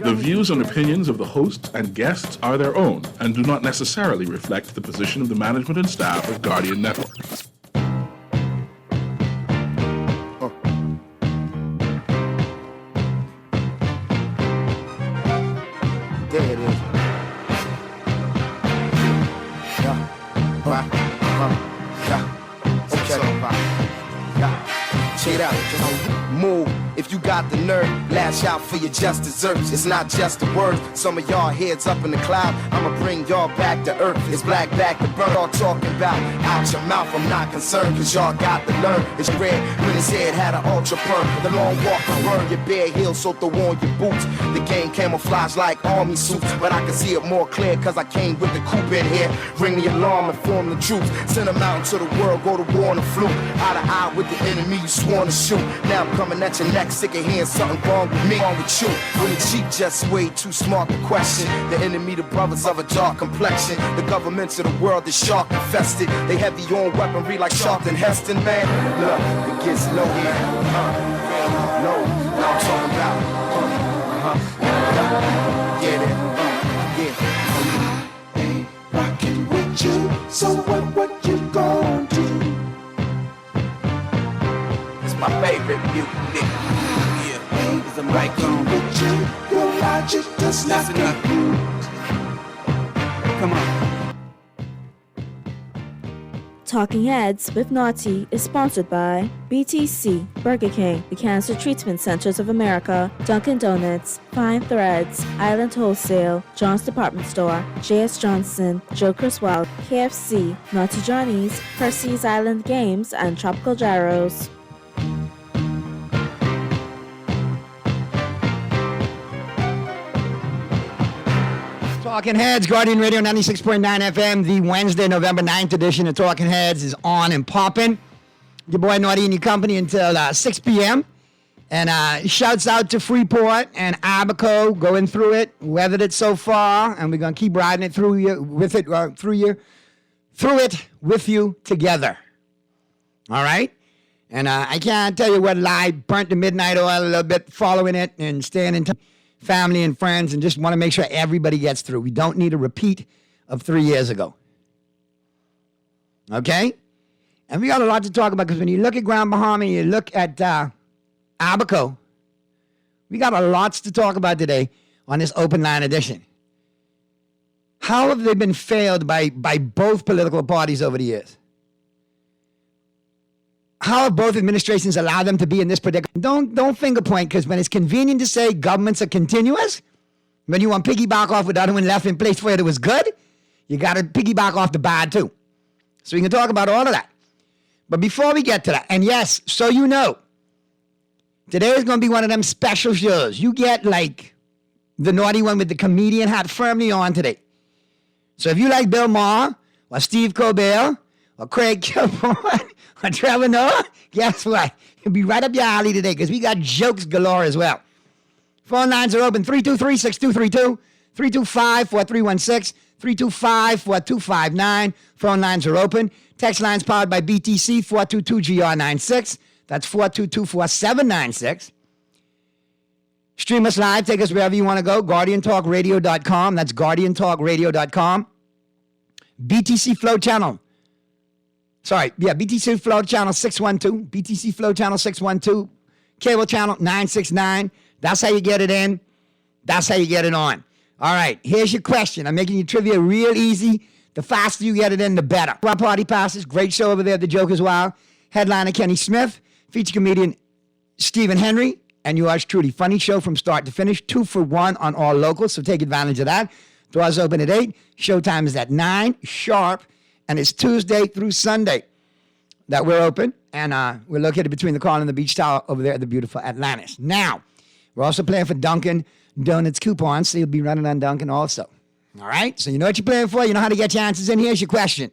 The views and opinions of the hosts and guests are their own and do not necessarily reflect the position of the management and staff of Guardian Network. There it is. Yeah. Right. Yeah. Okay. Yeah. Check it out. Just move. If you got the nerve, lash out for your just desserts. It's not just a word. Some of y'all heads up in the cloud. I'ma bring y'all back to earth. It's black back to burn. All talking about out your mouth. I'm not concerned, cause y'all got to learn. It's red when his head had an ultra perm. The long walk can burn your bare heels, so throw on your boots. The game camouflage like army suits, but I can see it more clear cause I came with the coupe in here. Ring the alarm and form the troops. Send them out into the world, go to war on the fluke. Eye to eye with the enemy you sworn to shoot. Now I'm coming at your neck, sick of hearing something wrong with me, wrong with you. When the cheat just way too smart to question. The enemy, the brothers of a dark complexion. The governments of the world is shark infested. They heavy on weaponry like Charlton Heston, man. Look, it gets low here. No, now I'm talking about. Yeah, that. Yeah. I ain't rocking with you, so what you gon' do? It's my favorite music. Is the mic on? With you, your logic does not compute. Come on. Talking Heads with Naughty is sponsored by BTC, Burger King, the Cancer Treatment Centers of America, Dunkin' Donuts, Fine Threads, Island Wholesale, John's Department Store, J.S. Johnson, Joe Criswell, KFC, Naughty Johnny's, Percy's Island Games, and Tropical Gyros. Talking Heads, Guardian Radio 96.9 FM, the Wednesday, November 9th edition of Talking Heads is on and popping. Your boy Naughty and your company until 6 p.m. And shouts out to Freeport and Abaco going through it, weathered it so far, and we're going to keep riding it through it with you together. All right? And I can't tell you what lie burnt the midnight oil a little bit following it and staying in touch. Family and friends, and just want to make sure everybody gets through. We don't need a repeat of 3 years ago. Okay? And we got a lot to talk about because when you look at Grand Bahama, you look at Abaco, we got a lots to talk about today on this open line edition. How have they been failed by both political parties over the years? How have both administrations allowed them to be in this predicament? Don't finger point, because when it's convenient to say governments are continuous, when you want to piggyback off with the other one left in place where it was good, you got to piggyback off the bad too. So we can talk about all of that. But before we get to that, and yes, so you know, today is going to be one of them special shows. You get like the naughty one with the comedian hat firmly on today. So if you like Bill Maher or Steve Colbert or Craig Kilborn or Trevor Noah, guess what? It'll be right up your alley today because we got jokes galore as well. Phone lines are open 323-6232, 325-4316, 325-4259. Phone lines are open. Text lines powered by BTC 422-GR96. That's 422-4796. Stream us live. Take us wherever you want to go. GuardianTalkRadio.com. That's GuardianTalkRadio.com. BTC Flow Channel. BTC Flow Channel 612. BTC Flow Channel 612. Cable Channel 969. That's how you get it in. That's how you get it on. All right, here's your question. I'm making your trivia real easy. The faster you get it in, the better. Our party passes. Great show over there at the Joker's Wild. Headliner Kenny Smith. Feature comedian Stephen Henry. And yours truly. Funny show from start to finish. 2 for 1 on all locals, so take advantage of that. Doors open at 8. Showtime is at 9 sharp. And it's Tuesday through Sunday that we're open. And we're located between the Carl and the Beach Tower over there at the beautiful Atlantis. Now, we're also playing for Dunkin' Donuts coupons, so you'll be running on Dunkin' also. All right? So you know what you're playing for. You know how to get your answers in. Here's your question.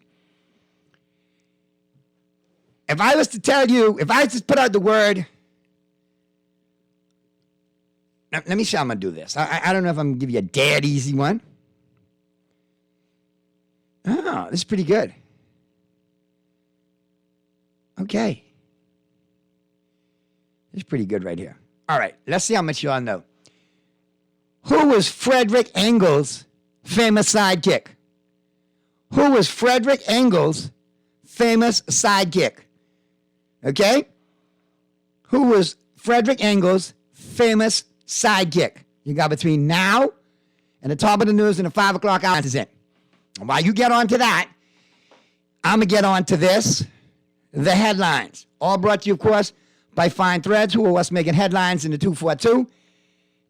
If I was to tell you, if I just put out the word, let me see how I'm going to do this. I don't know if I'm going to give you a dead easy one. Oh, this is pretty good. Okay. This is pretty good right here. All right, let's see how much you all know. Who was Frederick Engels' famous sidekick? Who was Frederick Engels' famous sidekick? Okay? Who was Frederick Engels' famous sidekick? You got between now and the top of the news and the 5 o'clock hour is in. And while you get on to that, I'm going to get on to this, the headlines. All brought to you, of course, by Fine Threads, who are what's making headlines in the 242.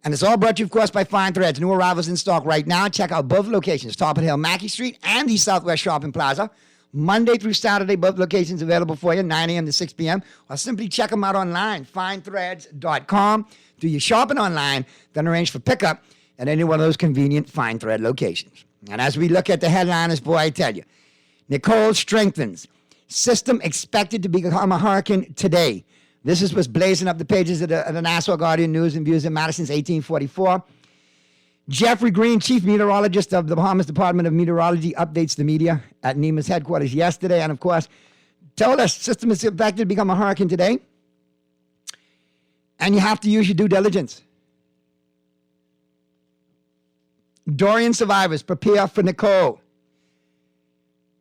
And it's all brought to you, of course, by Fine Threads. New arrivals in stock right now. Check out both locations, Top of the Hill, Mackey Street, and the Southwest Shopping Plaza. Monday through Saturday, both locations available for you, 9 a.m. to 6 p.m. Or simply check them out online, finethreads.com. Do your shopping online, then arrange for pickup at any one of those convenient Fine Thread locations. And as we look at the headliners, boy, I tell you, Nicole strengthens. System expected to become a hurricane today. This is what's blazing up the pages of the Nassau Guardian News and Views in Madison's 1844. Jeffrey Green, chief meteorologist of the Bahamas Department of Meteorology, updates the media at NEMA's headquarters yesterday. And, of course, told us system is expected to become a hurricane today. And you have to use your due diligence. Dorian survivors, prepare for Nicole.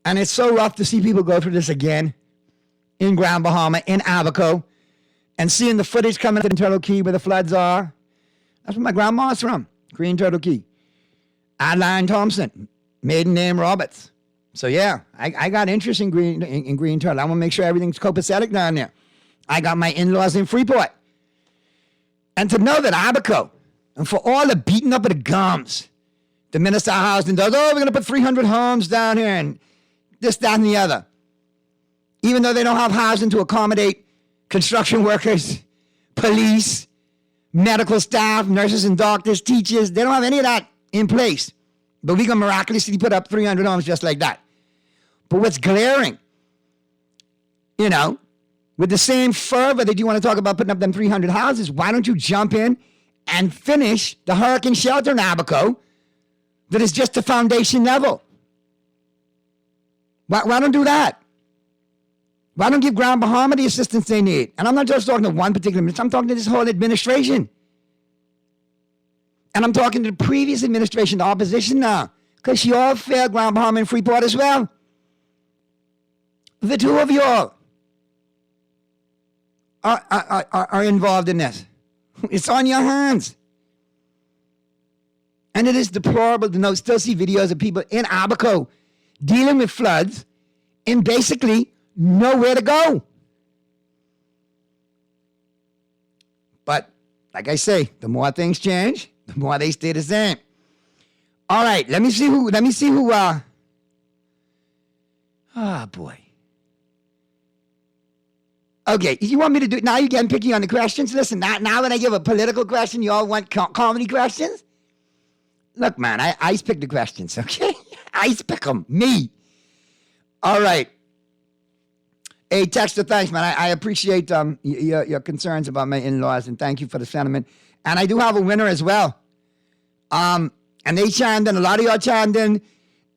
And it's so rough to see people go through this again in Grand Bahama, in Abaco, and seeing the footage coming in Turtle Key where the floods are. That's where my grandma's from, Green Turtle Key. Adeline Thompson, maiden name Roberts. So yeah, I got interest in Green Turtle. I want to make sure everything's copacetic down there. I got my in-laws in Freeport. And to know that Abaco, and for all the beating up of the gums, the minister of housing does, we're going to put 300 homes down here and this, that, and the other. Even though they don't have housing to accommodate construction workers, police, medical staff, nurses and doctors, teachers, they don't have any of that in place. But we can miraculously put up 300 homes just like that. But what's glaring, with the same fervor that you want to talk about putting up them 300 houses, why don't you jump in and finish the hurricane shelter in Abaco that is just the foundation level? Why don't do that? Why don't give Grand Bahama the assistance they need? And I'm not just talking to one particular minister. I'm talking to this whole administration. And I'm talking to the previous administration, the opposition now, because you all failed Grand Bahama and Freeport as well. The two of you all are involved in this. It's on your hands. And it is deplorable to still see videos of people in Abaco dealing with floods and basically nowhere to go. But like I say, the more things change, the more they stay the same. All right, let me see who oh boy. Okay, you want me to do it now? You're getting picky on the questions? Listen, now when I give a political question, you all want comedy questions? Look, man, I ice pick the questions, okay? Ice pick them, me. All right. Hey, Texter, thanks, man. I appreciate your concerns about my in-laws, and thank you for the sentiment. And I do have a winner as well. And they chimed in. A lot of y'all chimed in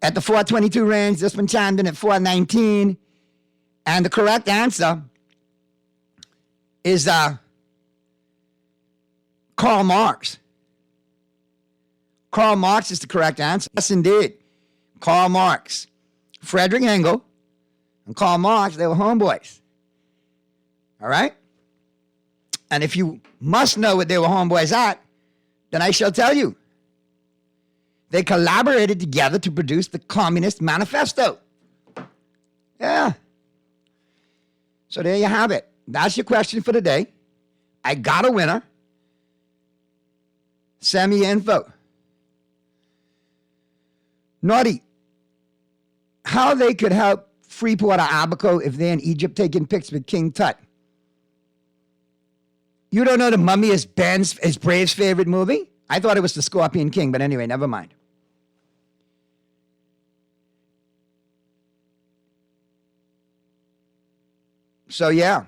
at the 422 range. This one chimed in at 419. And the correct answer is Karl Marx. Karl Marx is the correct answer. Yes, indeed. Karl Marx. Frederick Engels and Karl Marx, they were homeboys. All right? And if you must know what they were homeboys at, then I shall tell you. They collaborated together to produce the Communist Manifesto. Yeah. So there you have it. That's your question for today. I got a winner. Send me your info. Naughty. How they could help Freeport or Abaco if they're in Egypt taking pics with King Tut. You don't know The Mummy is Brave's favorite movie? I thought it was The Scorpion King, but anyway, never mind. So, yeah.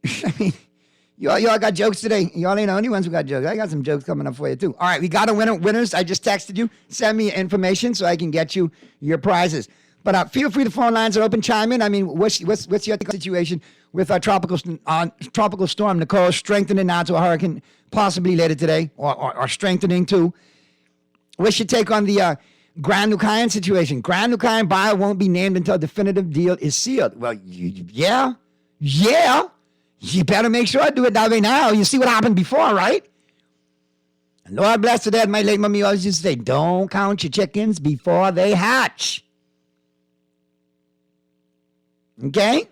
I mean, y'all got jokes today. Y'all ain't the only ones who got jokes. I got some jokes coming up for you, too. All right, we got a winner. Winners, I just texted you. Send me your information so I can get you your prizes. But feel free, the phone lines are open. Chime in. I mean, what's your situation with our tropical storm Nicole strengthening now to a hurricane possibly later today, or strengthening too? What's your take on the Grand Ukiah situation? Grand Ukiah buyer won't be named until definitive deal is sealed. Well, yeah. You better make sure I do it that way now. You see what happened before, right? And Lord bless her dad, my late mommy always used to say, don't count your chickens before they hatch. Okay?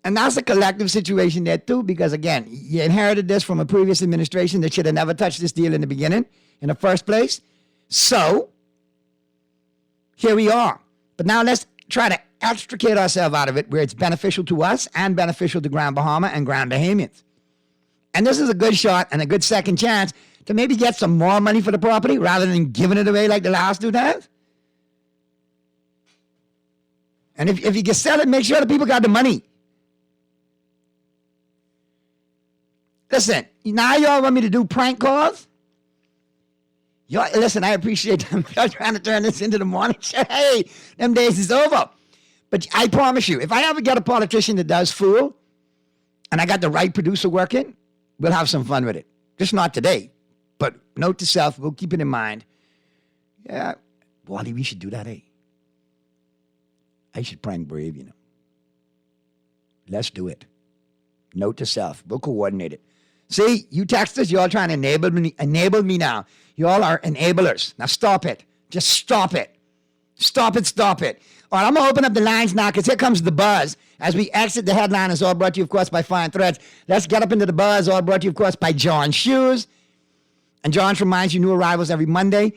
And that's a collective situation there too, because again, you inherited this from a previous administration that should have never touched this deal in the beginning, in the first place. So, here we are. But now let's try to extricate ourselves out of it where it's beneficial to us and beneficial to Grand Bahama and Grand Bahamians. And this is a good shot and a good second chance to maybe get some more money for the property rather than giving it away like the last 2 times. And if you can sell it, make sure the people got the money. Listen, now y'all want me to do prank calls? Y'all, listen, I appreciate them. Y'all trying to turn this into the morning show. Hey, them days is over. But I promise you, if I ever get a politician that does fool, and I got the right producer working, we'll have some fun with it. Just not today. But note to self, we'll keep it in mind. Yeah, Wally, we should do that, eh? I should prank Brave, you know. Let's do it. Note to self, we'll coordinate it. See, you texters, you all trying to enable me now. You all are enablers. Now stop it. Just stop it. Stop it. All right, I'm going to open up the lines now because here comes the buzz. As we exit the headliners, all brought to you, of course, by Fine Threads. Let's get up into the buzz, all brought to you, of course, by John's Shoes. And John's reminds you new arrivals every Monday.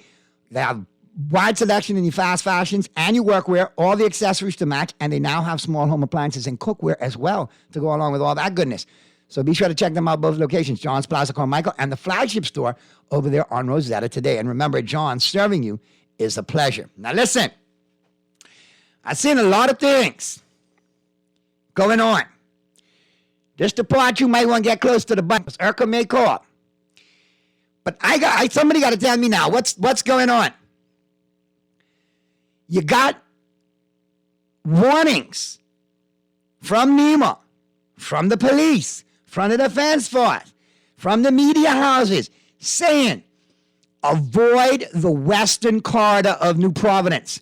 They have wide selection in your fast fashions and your workwear, all the accessories to match, and they now have small home appliances and cookware as well to go along with all that goodness. So be sure to check them out, both locations, John's Plaza Carmichael and the flagship store over there on Rosetta today. And remember, John, serving you is a pleasure. Now listen, I've seen a lot of things going on. Just the part you might want to get close to the button. Urkel may call. But somebody got to tell me now, what's going on? You got warnings from NEMA, from the police, from the defense force, from the media houses, saying, avoid the western corridor of New Providence.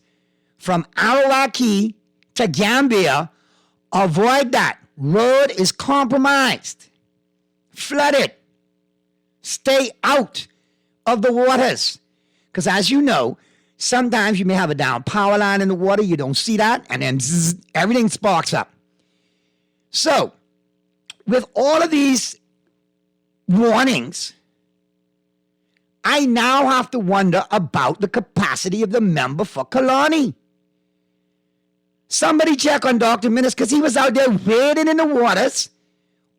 From Arawaki to Gambia, avoid that. Road is compromised, flooded. Stay out of the waters. Because as you know, sometimes you may have a down power line in the water, you don't see that, and then zzz, everything sparks up. So, with all of these warnings, I now have to wonder about the capacity of the member for Kalani. Somebody check on Dr. Minnis, because he was out there wading in the waters,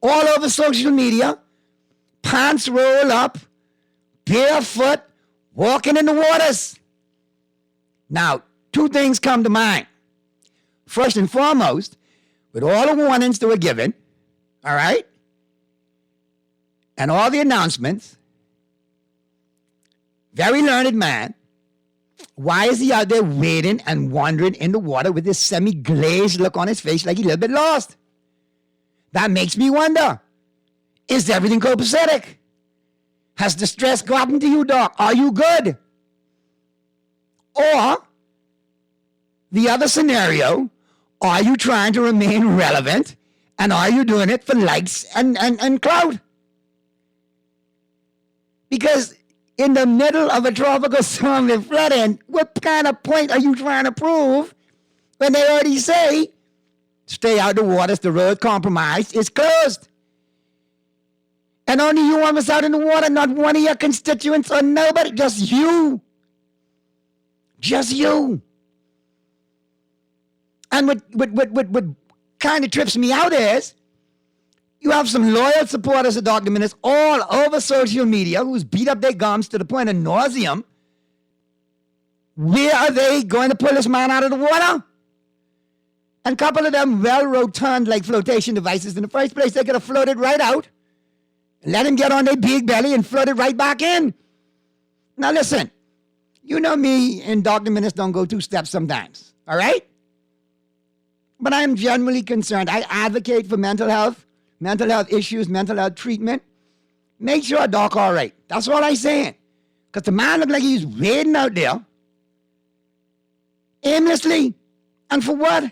all over social media, pants roll up, barefoot, walking in the waters. Now, 2 things come to mind. First and foremost, with all the warnings that were given, all right, and all the announcements, very learned man, why is he out there wading and wandering in the water with this semi-glazed look on his face like he's a little bit lost? That makes me wonder, is everything copacetic? Has the stress gotten to you, Doc? Are you good? Or, the other scenario, are you trying to remain relevant, and are you doing it for likes and clout? Because in the middle of a tropical storm with flooding, what kind of point are you trying to prove when they already say, stay out of the waters, the road compromised, is closed? And only you almost out in the water, not one of your constituents or nobody, just you. Just you. And what kind of trips me out is, you have some loyal supporters of Dr. Minnis all over social media who's beat up their gums to the point of nauseum. Where are they going to pull this man out of the water? And a couple of them well-rotund like flotation devices. In the first place, they could have floated right out, let him get on their big belly and float it right back in. Now listen, You know me and Dr. Menace don't go two steps sometimes, all right? But I'm genuinely concerned. I advocate for mental health issues, mental health treatment. Make sure Doc all right. That's all I'm saying. Because the man look like he's wading out there aimlessly. And for what?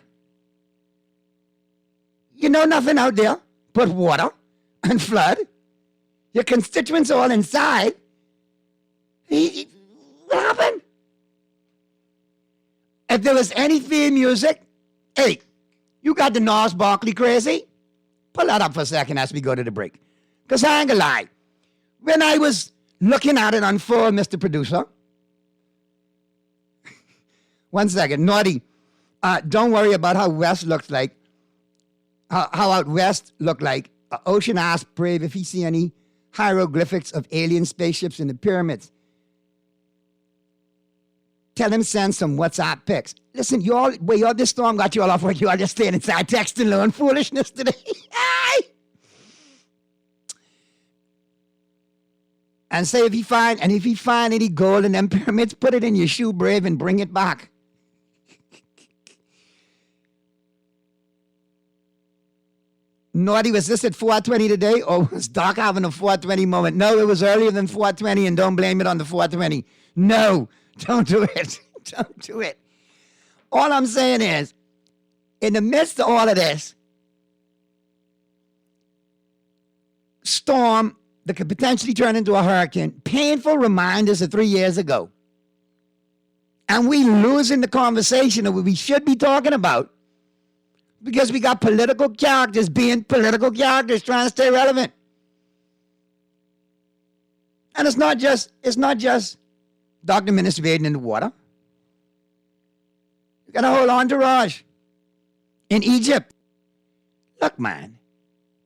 You know nothing out there but water and flood. Your constituents are all inside. What happened? If there was any theme music, hey, you got the Gnarls Barkley crazy? Pull that up for a second as we go to the break. Because I ain't gonna lie. When I was looking at it unfold, Mr. Producer, one second, Naughty, don't worry about how West looks like, how out West look like. Ocean asked Brave if he see any hieroglyphics of alien spaceships in the pyramids. Tell him send some WhatsApp pics. Listen, y'all this storm got you all off work. You all just staying inside texting, learn foolishness today. And say if he find any gold in them pyramids, put it in your shoe, Brave, and bring it back. Naughty, was this at 4:20 today, or was Doc having a 4:20 moment? No, it was earlier than 4:20, and don't blame it on the 4:20. No, don't do it. Don't do it. All I'm saying is, in the midst of all of this storm that could potentially turn into a hurricane, painful reminders of 3 years ago. And we losing the conversation of what we should be talking about because we got political characters being political characters trying to stay relevant. And it's not just Dr. Menace wading in the water. You got a whole entourage in Egypt. Look, man,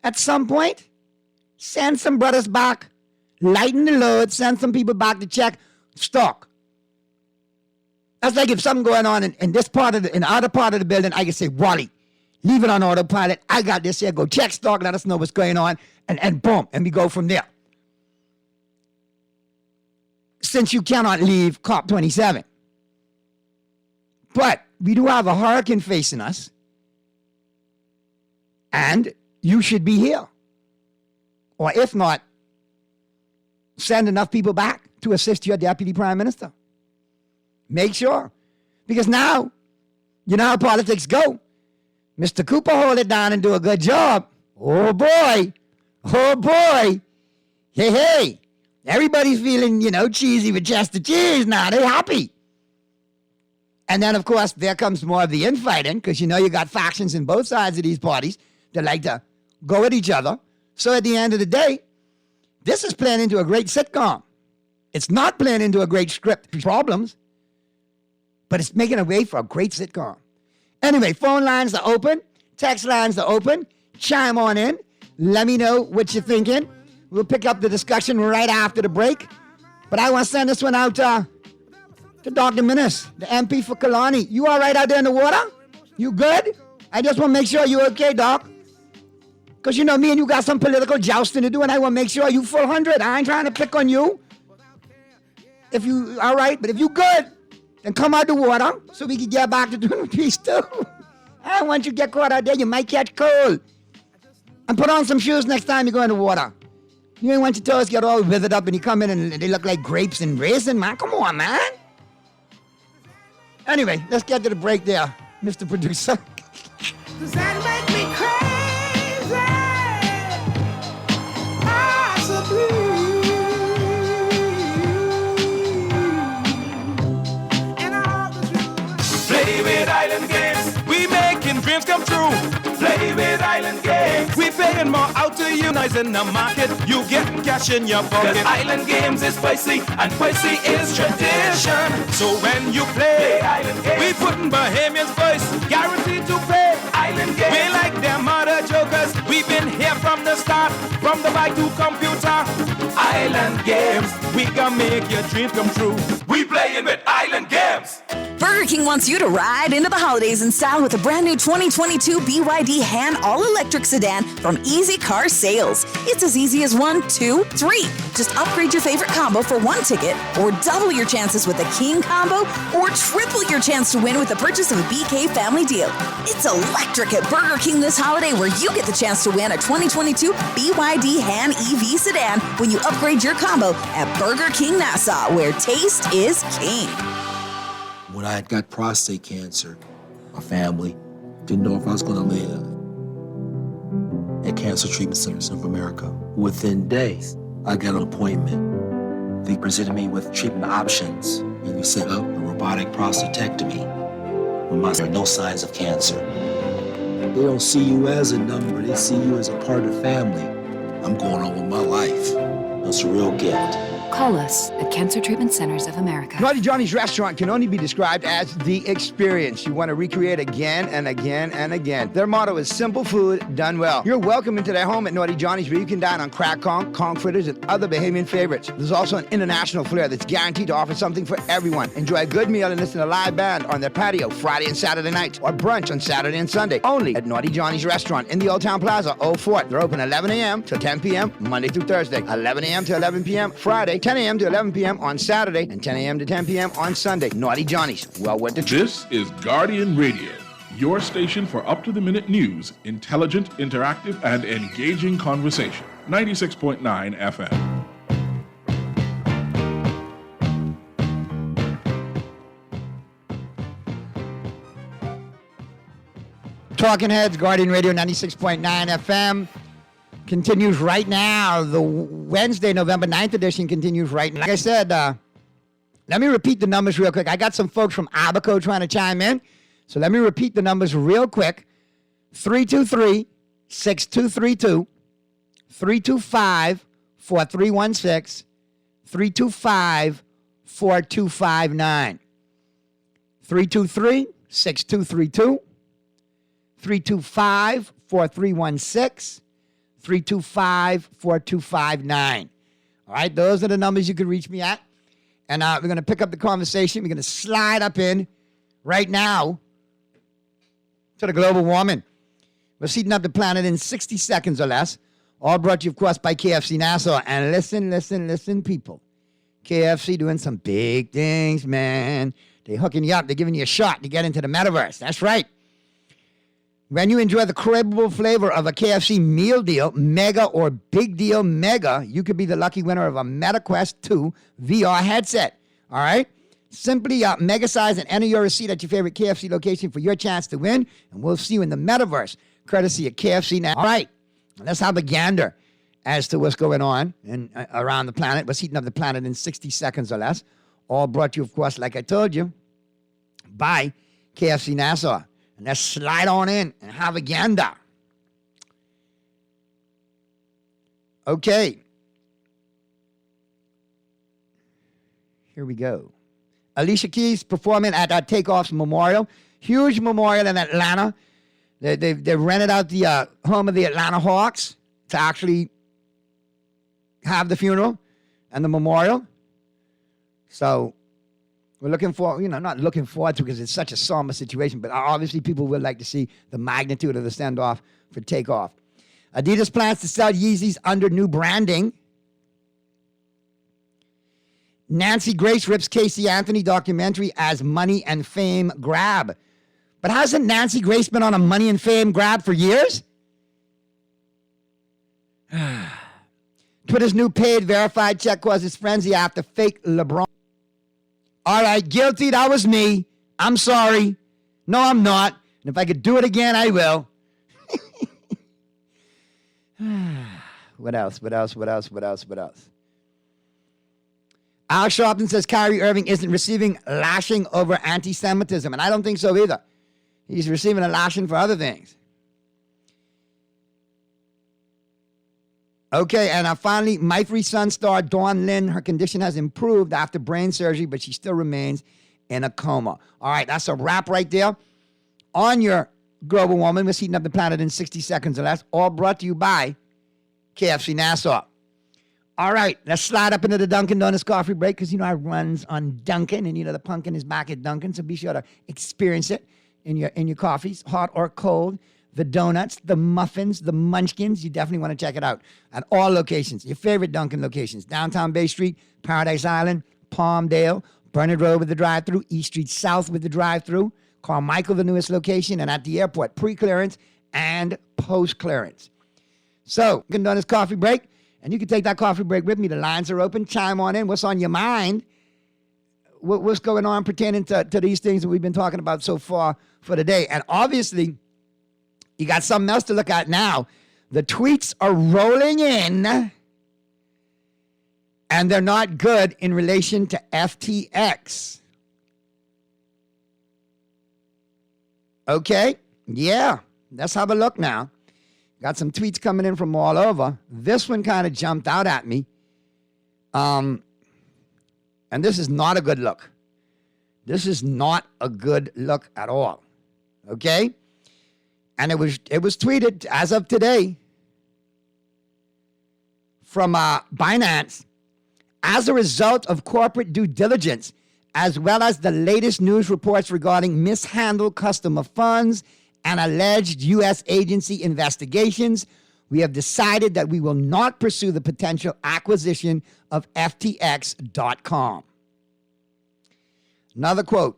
at some point, send some brothers back, lighten the load, send some people back to check stock. That's like if something going on in this part of in the other part of the building, I can say, Wally, leave it on autopilot. I got this here. Go check stock, let us know what's going on, and boom, and we go from there. Since you cannot leave COP27. But we do have a hurricane facing us, and you should be here. Or if not, send enough people back to assist your deputy prime minister. Make sure. Because now, you know how politics go. Mr. Cooper hold it down and do a good job. Oh boy. Oh boy. Hey. Everybody's feeling, cheesy with Chester Cheese now. They're happy. And then, of course, there comes more of the infighting because you got factions in both sides of these parties that like to go at each other. So at the end of the day, this is playing into a great sitcom. It's not playing into a great script problems, but it's making a way for a great sitcom. Anyway, phone lines are open. Text lines are open. Chime on in. Let me know what you're thinking. We'll pick up the discussion right after the break. But I want to send this one out to Dr. Menace, the MP for Kalani. You all right out there in the water? You good? I just want to make sure you're okay, Doc. Because me and you got some political jousting to do, and I want to make sure you full 100. I ain't trying to pick on you. If you all right, but if you good, then come out the water so we can get back to doing peace too. And once you get caught out there, you might catch cold. And put on some shoes next time you go in the water. You ain't want your toes get all withered up and you come in and they look like grapes and raisin, man. Come on, man. Anyway, let's get to the break there, Mr. Producer. Does that make me crazy? Play with Island Games. We making dreams come true. Play with Island Games. We paying more out to you. Nice in the market. You getting cash in your pocket. 'Cause Island Games is spicy and spicy is tradition. So when you play Island Games, we putting Bahamians first. Guaranteed to pay Island Games. We like them other jokers. We've been here from the start. From the bike to computer. Island Games. We can make your dreams come true. We playing with Island Games. Burger King wants you to ride into the holidays in style with a brand new 2022 BYD Han all-electric sedan from Easy Car Sales. It's as easy as 1, 2, 3. Just upgrade your favorite combo for one ticket, or double your chances with a King combo, or triple your chance to win with the purchase of a BK family deal. It's electric at Burger King this holiday, where you get the chance to win a 2022 BYD Han EV sedan when you upgrade your combo at Burger King Nassau, where taste is king. When I got prostate cancer, my family didn't know if I was going to live. At Cancer Treatment Centers of America, within days, I got an appointment. They presented me with treatment options, and we set up a robotic prostatectomy when there are no signs of cancer. They don't see you as a number, they see you as a part of the family. I'm going on with my life. It's a real gift. Call us at Cancer Treatment Centers of America. Naughty Johnny's restaurant can only be described as the experience you want to recreate again and again and again. Their motto is simple food done well. You're welcome into their home at Naughty Johnny's, where you can dine on crack conch fritters, and other Bahamian favorites. There's also an international flair that's guaranteed to offer something for everyone. Enjoy a good meal and listen to a live band on their patio Friday and Saturday nights, or brunch on Saturday and Sunday. Only at Naughty Johnny's restaurant in the Old Town Plaza, Old Fort. They're open 11 a.m. to 10 p.m. Monday through Thursday, 11 a.m. to 11 p.m. Friday, 10 a.m. to 11 p.m. on Saturday, and 10 a.m. to 10 p.m. on Sunday. Naughty Johnny's. Well worth the trip. This is Guardian Radio, your station for up-to-the-minute news, intelligent, interactive, and engaging conversation. 96.9 FM. Talking Heads, Guardian Radio 96.9 FM. Continues right now. The Wednesday, November 9th edition continues right now. Like I said, let me repeat the numbers real quick. I got some folks from Abaco trying to chime in. So let me repeat the numbers real quick. 323-6232, 325-4316, 325-4259, 323-6232, 325-4316, 325-4259. All right, those are the numbers you can reach me at. And we're going to pick up the conversation. We're going to slide up in right now to the global warming. We're heating up the planet in 60 seconds or less. All brought to you, of course, by KFC Nassau. And listen, people. KFC doing some big things, man. They're hooking you up. They're giving you a shot to get into the metaverse. That's right. When you enjoy the craveable flavor of a KFC meal deal, mega or big deal mega, you could be the lucky winner of a MetaQuest 2 VR headset. All right? Simply mega size and enter your receipt at your favorite KFC location for your chance to win, and we'll see you in the metaverse, courtesy of KFC now. All right, let's have a gander as to what's going on around the planet. What's heating up the planet in 60 seconds or less. All brought to you, of course, like I told you, by KFC Nassau. And let's slide on in and have a gander. Okay. Here we go. Alicia Keys performing at Takeoff's Memorial. Huge memorial in Atlanta. They rented out the home of the Atlanta Hawks to actually have the funeral and the memorial. So we're looking for, not looking forward to, because it's such a somber situation, but obviously people would like to see the magnitude of the send-off for Takeoff. Adidas plans to sell Yeezys under new branding. Nancy Grace rips Casey Anthony documentary as money and fame grab. But hasn't Nancy Grace been on a money and fame grab for years? Twitter's new paid verified check causes frenzy after fake LeBron. All right, guilty, that was me. I'm sorry. No, I'm not. And if I could do it again, I will. What else? Al Sharpton says Kyrie Irving isn't receiving lashing over anti-Semitism, and I don't think so either. He's receiving a lashing for other things. Okay, and finally, Mythree Sun star Dawn Lynn, her condition has improved after brain surgery, but she still remains in a coma. All right, that's a wrap right there on your Global Woman. We're heating up the planet in 60 seconds or less, all brought to you by KFC Nassau. All right, let's slide up into the Dunkin' Donuts coffee break because, I runs on Dunkin', and, the pumpkin is back at Dunkin', so be sure to experience it in your coffees, hot or cold. The donuts, the muffins, the munchkins, you definitely want to check it out at all locations. Your favorite Dunkin' locations: Downtown Bay Street, Paradise Island, Palmdale, Bernard Road with the drive-thru, East Street South with the drive-thru, Carmichael, the newest location, and at the airport, pre-clearance and post-clearance. So, Dunkin' Donuts coffee break. And you can take that coffee break with me. The lines are open. Chime on in. What's on your mind? What's going on pertaining to these things that we've been talking about so far for the day? And obviously, you got something else to look at now. The tweets are rolling in, and they're not good in relation to FTX. Okay? Yeah. Let's have a look now. Got some tweets coming in from all over. This one kind of jumped out at me. And this is not a good look. This is not a good look at all. Okay? And it was tweeted as of today from Binance. As a result of corporate due diligence, as well as the latest news reports regarding mishandled customer funds and alleged U.S. agency investigations, we have decided that we will not pursue the potential acquisition of FTX.com. Another quote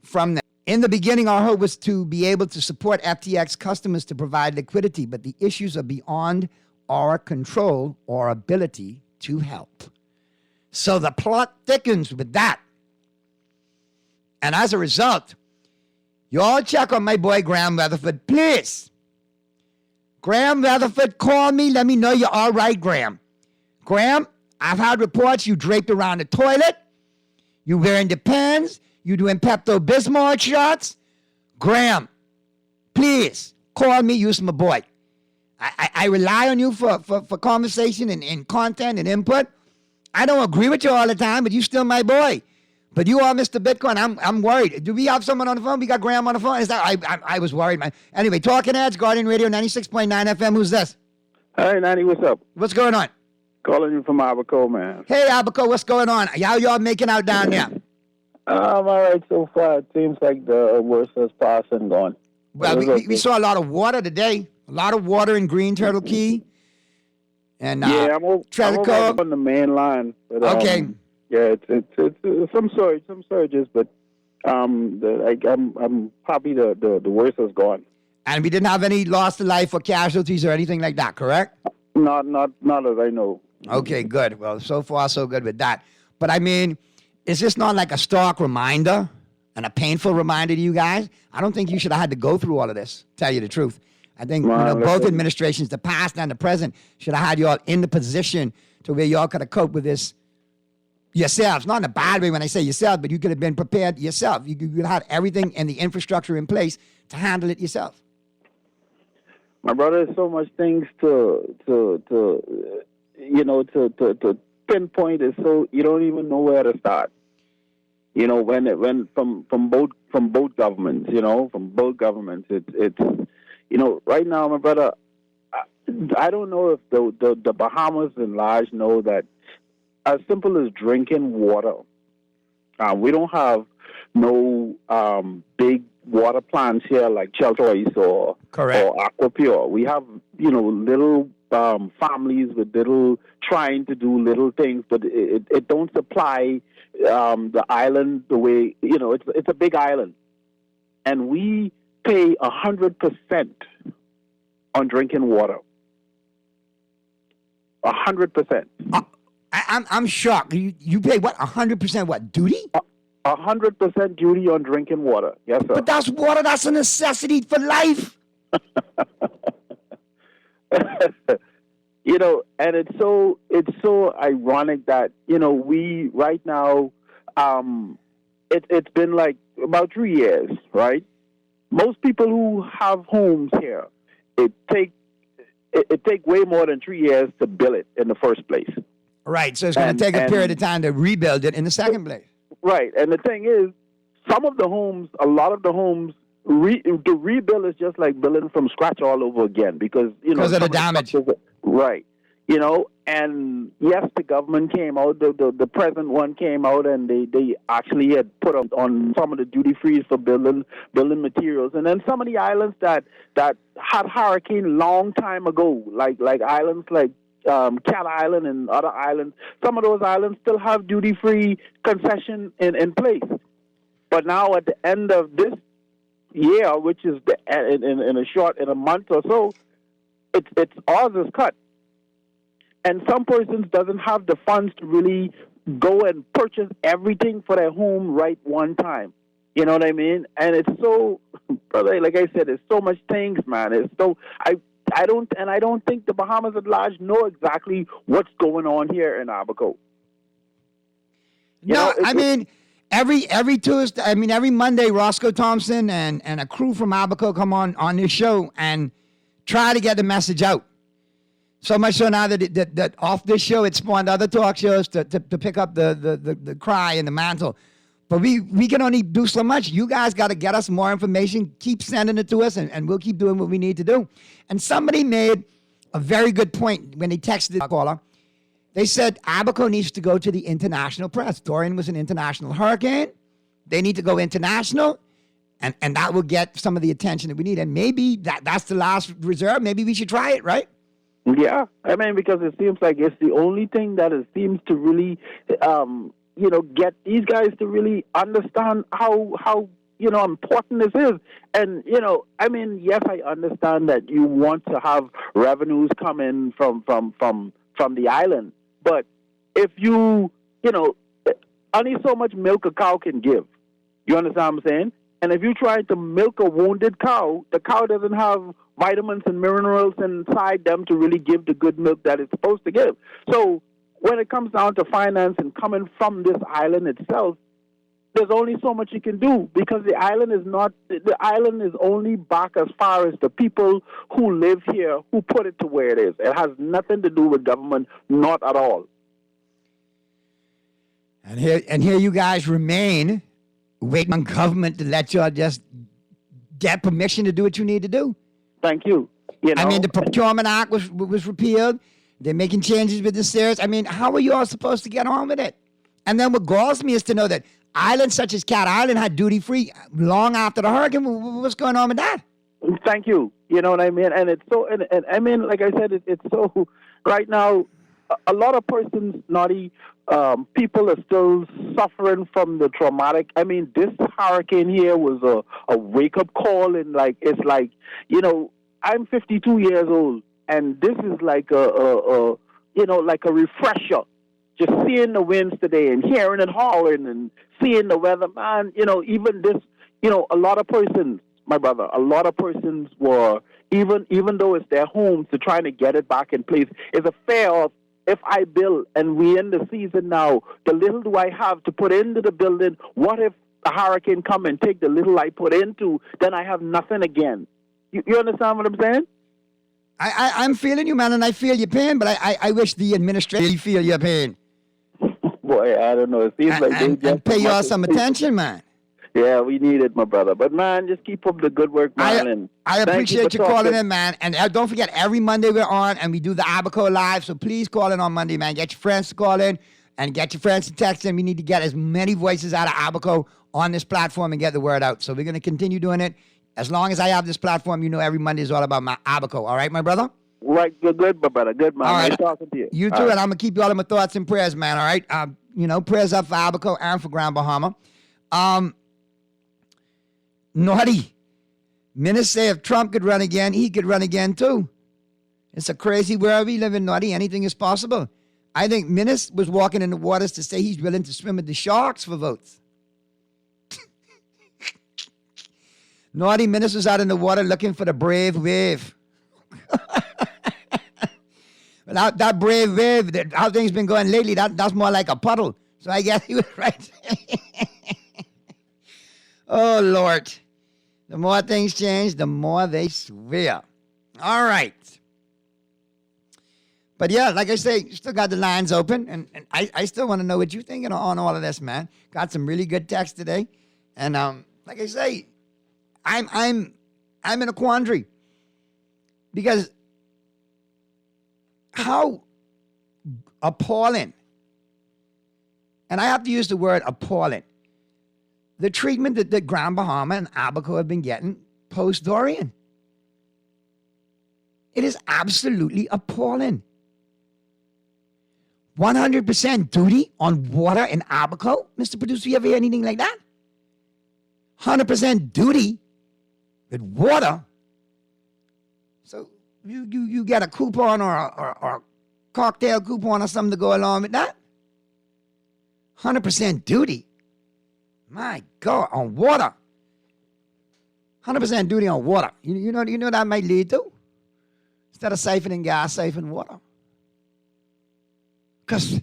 from them. In the beginning, our hope was to be able to support FTX customers to provide liquidity, but the issues are beyond our control or ability to help. So the plot thickens with that. And as a result, you all check on my boy Graham Weatherford, please. Graham Weatherford, call me. Let me know you're all right, Graham. Graham, I've had reports you draped around the toilet. You wearing Depends. You doing Pepto-Bismol shots. Graham, please call me. You're my boy. I rely on you for conversation and content and input. I don't agree with you all the time, but you still my boy. But you are Mr. Bitcoin. I'm worried. Do we have someone on the phone? We got Graham on the phone? Is that I was worried, man. Anyway, Talking Heads, Guardian Radio, 96.9 FM. Who's this? Hey, Nanny, what's up? What's going on? Calling you from Abaco, man. Hey, Abaco, what's going on? How y'all making out down there? I'm all right so far. It seems like the worst has passed and gone. Well, we saw a lot of water today. A lot of water in Green Turtle Key. And yeah, I'm over on the main line. But, okay. Yeah, it's some surges, but I'm probably the worst has gone. And we didn't have any loss to life or casualties or anything like that, correct? Not as I know. Okay, good. Well, so far so good with that. But I mean, is this not like a stark reminder and a painful reminder to you guys? I don't think you should have had to go through all of this, tell you the truth. I think both administrations, the past and the present, should have had you all in the position to where y'all could have coped with this yourselves. Not in a bad way when I say yourself, but you could have been prepared yourself. You could have had everything and the infrastructure in place to handle it yourself. My brother, there's so much things to pinpoint it, so you don't even know where to start. You know, when from both governments, it's right now, my brother, I don't know if the Bahamas and large know that as simple as drinking water, we don't have no big water plants here like Cheltois or Aquapure. We have, little families with little trying to do little things, but it don't supply the island the way, it's a big island. And we pay 100% on drinking water. 100%. I'm shocked. You pay what? 100% what? Duty? 100% duty on drinking water. Yes, sir. But that's water. That's a necessity for life. And it's so ironic that we right now, it's been like about 3 years, right? Most people who have homes here, it take way more than 3 years to build it in the first place. Right, so it's going to take a period of time to rebuild it in the second place. Right, and the thing is, a lot of the homes, the rebuild is just like building from scratch all over again because of the damage. Right, You know, and yes, the government came out, the present one came out, and they actually had put on some of the duty frees for building materials, and then some of the islands that had hurricane long time ago, like islands like Cat Island and other islands. Some of those islands still have duty free concession in place, but now at the end of this year, which is in a month or so, it's ours is cut. And some persons doesn't have the funds to really go and purchase everything for their home right one time. You know what I mean? And it's so, brother, like I said, it's so much things, man. It's so, I don't think the Bahamas at large know exactly what's going on here in Abaco. Every Tuesday, every Monday, Roscoe Thompson and a crew from Abaco come on this show and try to get the message out. So much so now that off this show, it spawned other talk shows to pick up the cry and the mantle. But we can only do so much. You guys got to get us more information. Keep sending it to us, and we'll keep doing what we need to do. And somebody made a very good point when they texted the caller. They said Abaco needs to go to the international press. Dorian was an international hurricane. They need to go international, and that will get some of the attention that we need. And maybe that's the last reserve. Maybe we should try it, right? Yeah, because it seems like it's the only thing that it seems to really, get these guys to really understand how important this is. And, yes, I understand that you want to have revenues come in from the island. But if you, only so much milk a cow can give. You understand what I'm saying? And if you try to milk a wounded cow, the cow doesn't have vitamins and minerals inside them to really give the good milk that it's supposed to give. So when it comes down to finance and coming from this island itself, there's only so much you can do, because the island is only back as far as the people who live here who put it to where it is. It has nothing to do with government, not at all. And here you guys remain waiting on government to let y'all just get permission to do what you need to do. Thank you. The Procurement Act was repealed. They're making changes with the stairs. How are you all supposed to get on with it? And then what galls me is to know that islands such as Cat Island had duty-free long after the hurricane. What's going on with that? Thank you. You know what I mean? And it's so, like I said, it's so, right now, a lot of persons, Naughty, people are still suffering from the traumatic. This hurricane here was a wake-up call, and I'm 52 years old, and this is like a refresher. Just seeing the winds today and hearing it howling and seeing the weather, man, even this, a lot of persons, my brother, were, even though it's their homes, to trying to get it back in place. It's a fear of, if I build and we in the season now, the little do I have to put into the building, what if a hurricane come and take the little I put into, then I have nothing again. You understand what I'm saying? I'm feeling you, man, and I feel your pain, but I wish the administration feel your pain. Boy, I don't know. It seems like they just pay y'all some attention, man. Yeah, we need it, my brother. But, man, just keep up the good work, man. I appreciate you calling in, man. And don't forget, every Monday we're on, and we do the Abaco Live, so please call in on Monday, man. Get your friends to call in, and get your friends to text in. We need to get as many voices out of Abaco on this platform and get the word out. So we're going to continue doing it. As long as I have this platform, every Monday is all about my Abaco. All right, my brother? Right, good, my brother. Good, man. All right. Nice talking to you. You too, and I'm going to keep you all in my thoughts and prayers, man, all right? Prayers up for Abaco and for Grand Bahama. Naughty. Ministers say if Trump could run again, he could run again too. It's a crazy world we live in, Naughty. Anything is possible. I think Minister was walking in the waters to say he's willing to swim with the sharks for votes. Naughty. Minister was out in the water looking for the brave wave. That brave wave, how things been going lately, that's more like a puddle. So I guess he was right. Oh, Lord. The more things change, the more they swear. All right. But yeah, like I say, still got the lines open, and I still want to know what you're thinking on all of this, man. Got some really good text today. And like I say, I'm in a quandary. Because how appalling. And I have to use the word appalling. The treatment that Grand Bahama and Abaco have been getting post-Dorian. It is absolutely appalling. 100% duty on water in Abaco? Mr. Producer, you ever hear anything like that? 100% duty with water? So you get a coupon or a cocktail coupon or something to go along with that? 100% duty? My God, on water. 100% duty on water. You know that might lead to? Instead of siphoning gas, siphon water. Because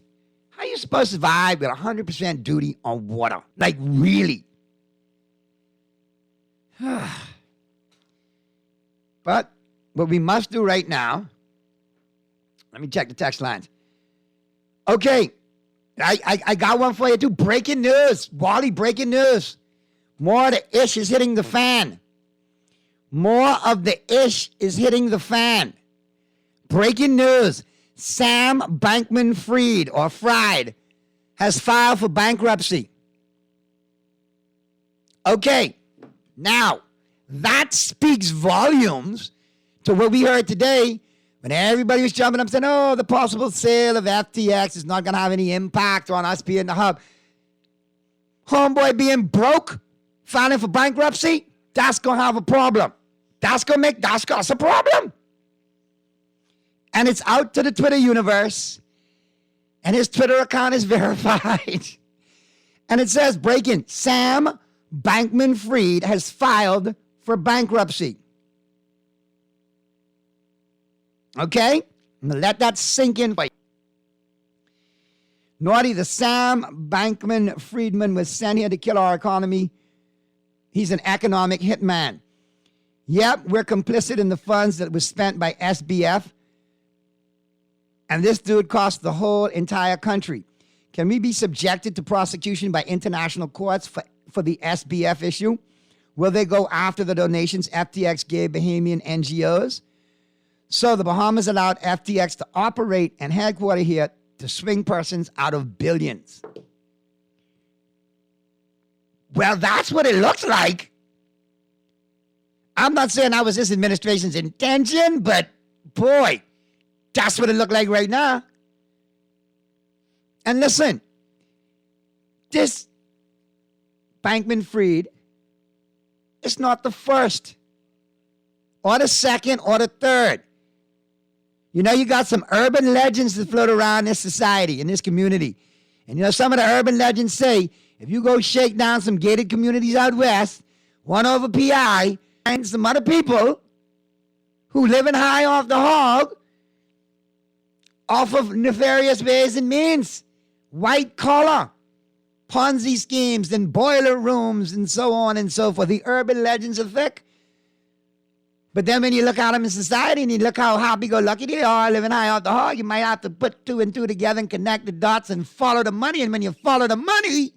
how are you supposed to survive with 100% duty on water? Like, really? But what we must do right now, let me check the text lines. Okay, I got one for you too. Breaking news. Wally, breaking news. More of the ish is hitting the fan. More of the ish is hitting the fan. Breaking news. Sam Bankman-Fried has filed for bankruptcy. Okay, now that speaks volumes to what we heard today when everybody was jumping up saying, oh, the possible sale of FTX is not going to have any impact on us being the hub. Homeboy being broke, filing for bankruptcy, that's going to have a problem. That's a problem. And it's out to the Twitter universe. And his Twitter account is verified. And it says, breaking, Sam Bankman-Fried has filed for bankruptcy. Okay? I'm going to let that sink in. Naughty, the Sam Bankman-Friedman was sent here to kill our economy. He's an economic hitman. Yep, we're complicit in the funds that was spent by SBF. And this dude cost the whole entire country. Can we be subjected to prosecution by international courts for the SBF issue? Will they go after the donations FTX gave Bahamian NGOs? So the Bahamas allowed FTX to operate and headquarter here to swing persons out of billions. Well, that's what it looks like. I'm not saying that was this administration's intention, but boy, that's what it looked like right now. And listen, this Bankman-Fried is not the first or the second or the third. You know, you got some urban legends that float around this society, in this community. And you know, some of the urban legends say, if you go shake down some gated communities out west, one over PI, and some other people who living high off the hog, off of nefarious ways and means, white collar, Ponzi schemes and boiler rooms and so on and so forth. The urban legends are thick. But then when you look at them in society and you look how happy-go-lucky they are living high off the hog, you might have to put two and two together and connect the dots and follow the money. And when you follow the money,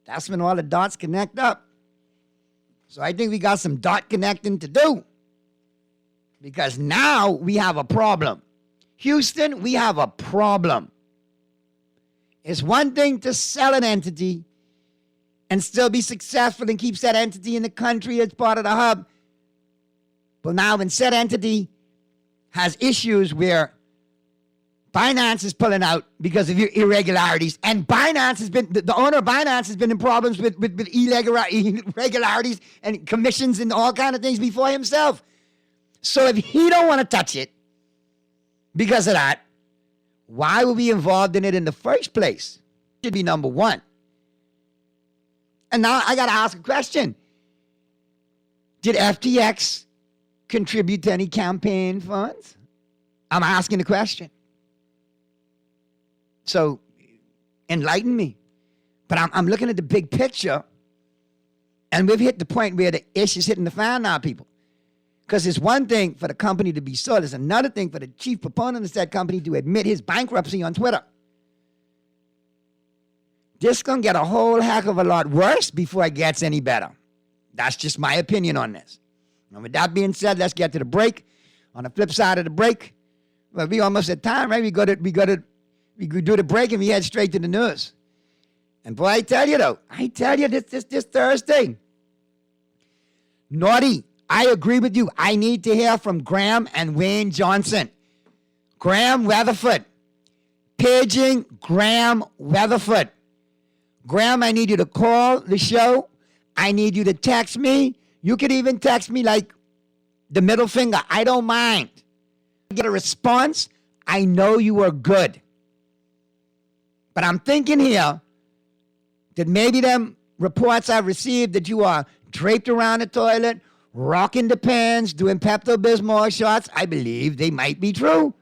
that's when all the dots connect up. So I think we got some dot connecting to do. Because now we have a problem. Houston, we have a problem. It's one thing to sell an entity and still be successful and keep that entity in the country as part of the hub. But now when said entity has issues where Binance is pulling out because of your irregularities, and Binance has been, the owner of Binance has been in problems with irregularities and commissions and all kind of things before himself. So if he don't want to touch it because of that, why were we involved in it in the first place? Should be number one. And now I got to ask a question. Did FTX contribute to any campaign funds? I'm asking the question. So enlighten me. But I'm looking at the big picture, and we've hit the point where the ish is hitting the fan now, people. Because it's one thing for the company to be sold. It's another thing for the chief proponent of that company to admit his bankruptcy on Twitter. This is going to get a whole heck of a lot worse before it gets any better. That's just my opinion on this. And with that being said, let's get to the break. On the flip side of the break, Well, we almost at time, right? We could do the break and we head straight to the news. And boy, I tell you this Thursday, Naughty, I agree with you. I need to hear from Graham and Wayne Johnson. Graham Weatherford. Paging Graham Weatherford. Graham, I need you to call the show. I need you to text me. You could even text me like the middle finger. I don't mind. Get a response. I know you are good. But I'm thinking here that maybe them reports I've received that you are draped around the toilet, rocking the pants, doing Pepto-Bismol shots, I believe they might be true.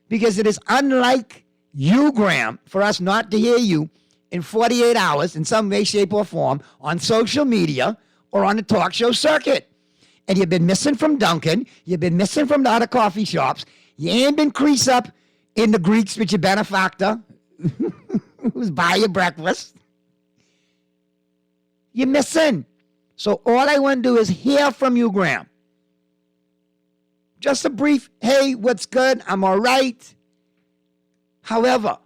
Because it is unlike you, Graham, for us not to hear you in 48 hours in some way, shape, or form on social media or on the talk show circuit. And you've been missing from Dunkin'. You've been missing from the other coffee shops. You ain't been crease up in the Greeks with your benefactor who's buy your breakfast. You're missing. So all I want to do is hear from you, Graham. Just a brief, hey, what's good? I'm all right. However,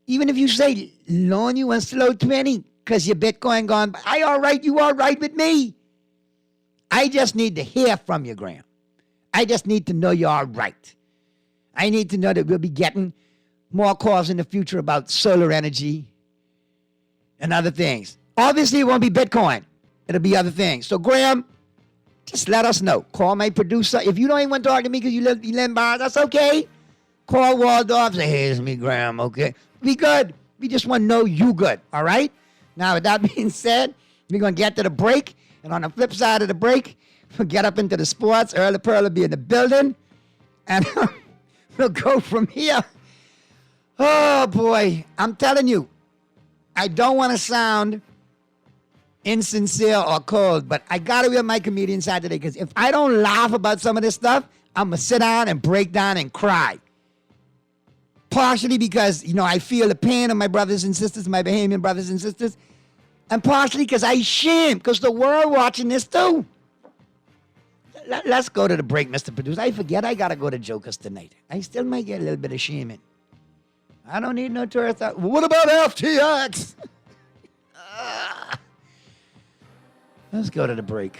even if you say, loan you a slow 20 because your Bitcoin gone, I all right, you all right with me. I just need to hear from you, Graham. I just need to know you're all right. I need to know that we'll be getting more calls in the future about solar energy and other things. Obviously, it won't be Bitcoin. It'll be other things. So, Graham, just let us know. Call my producer. If you don't even want to talk to me because you live in bars, that's okay. Call Waldorf. Say, hey, it's me, Graham, okay? We good. We just want to know you good, all right? Now, with that being said, we're going to get to the break. And on the flip side of the break, we'll get up into the sports. Earl of Pearl will be in the building. And we'll go from here. Oh, boy. I'm telling you, I don't want to sound insincere or cold, but I got to be on my comedian side today because if I don't laugh about some of this stuff, I'm going to sit down and break down and cry. Partially because, I feel the pain of my brothers and sisters, my Bahamian brothers and sisters, and partially because I shame, because the world watching this too. Let's go to the break, Mr. Producer. I forget I got to go to Jokers tonight. I still might get a little bit of shaming. I don't need no tourist. What about FTX? Let's go to the break.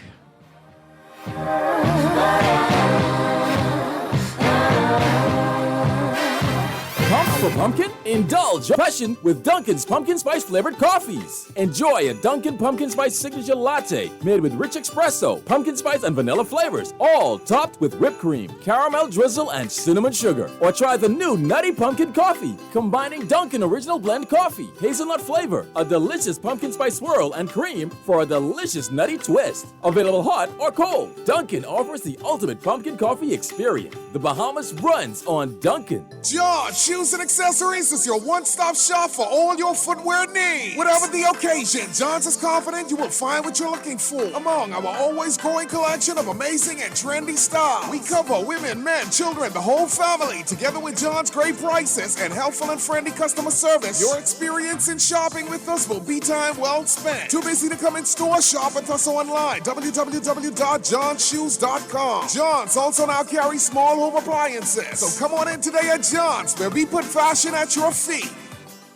Pumped for pumpkin? Indulge your passion with Dunkin's pumpkin spice flavored coffees. Enjoy a Dunkin' pumpkin spice signature latte made with rich espresso, pumpkin spice, and vanilla flavors, all topped with whipped cream, caramel drizzle, and cinnamon sugar. Or try the new Nutty Pumpkin Coffee, combining Dunkin' Original Blend Coffee, hazelnut flavor, a delicious pumpkin spice swirl, and cream for a delicious nutty twist. Available hot or cold, Dunkin' offers the ultimate pumpkin coffee experience. The Bahamas runs on Dunkin'. John Shoes and Accessories is your one-stop shop for all your footwear needs. Whatever the occasion, John's is confident you will find what you're looking for among our always growing collection of amazing and trendy styles. We cover women, men, children, the whole family. Together with John's great prices and helpful and friendly customer service, your experience in shopping with us will be time well spent. Too busy to come in store? Shop with us online. www.johnshoes.com. John's also now carries small home appliances. So come on in today at John's, where we put fashion at your feet.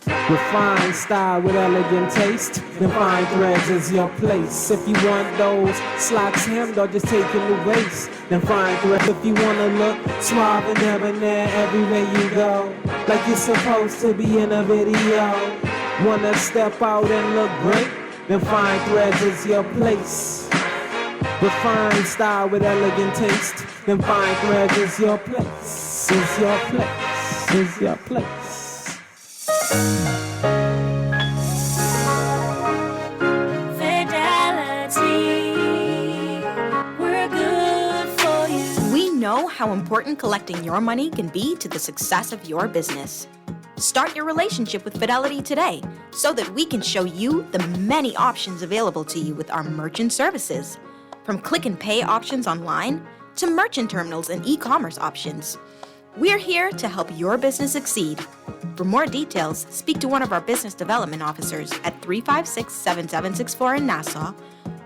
Refined style with elegant taste. Then fine threads is your place. If you want those slacks hemmed or just taking the waist, then fine threads. If you wanna look suave and debonair everywhere you go, like you're supposed to be in a video. Wanna step out and look great? Then fine threads is your place. Refined style with elegant taste. Then fine threads is your place. Is your place. Is your place. Fidelity, we're good for you. We know how important collecting your money can be to the success of your business. Start your relationship with Fidelity today so that we can show you the many options available to you with our merchant services. From click and pay options online to merchant terminals and e-commerce options. We're here to help your business succeed. For more details, speak to one of our business development officers at 356-7764 in Nassau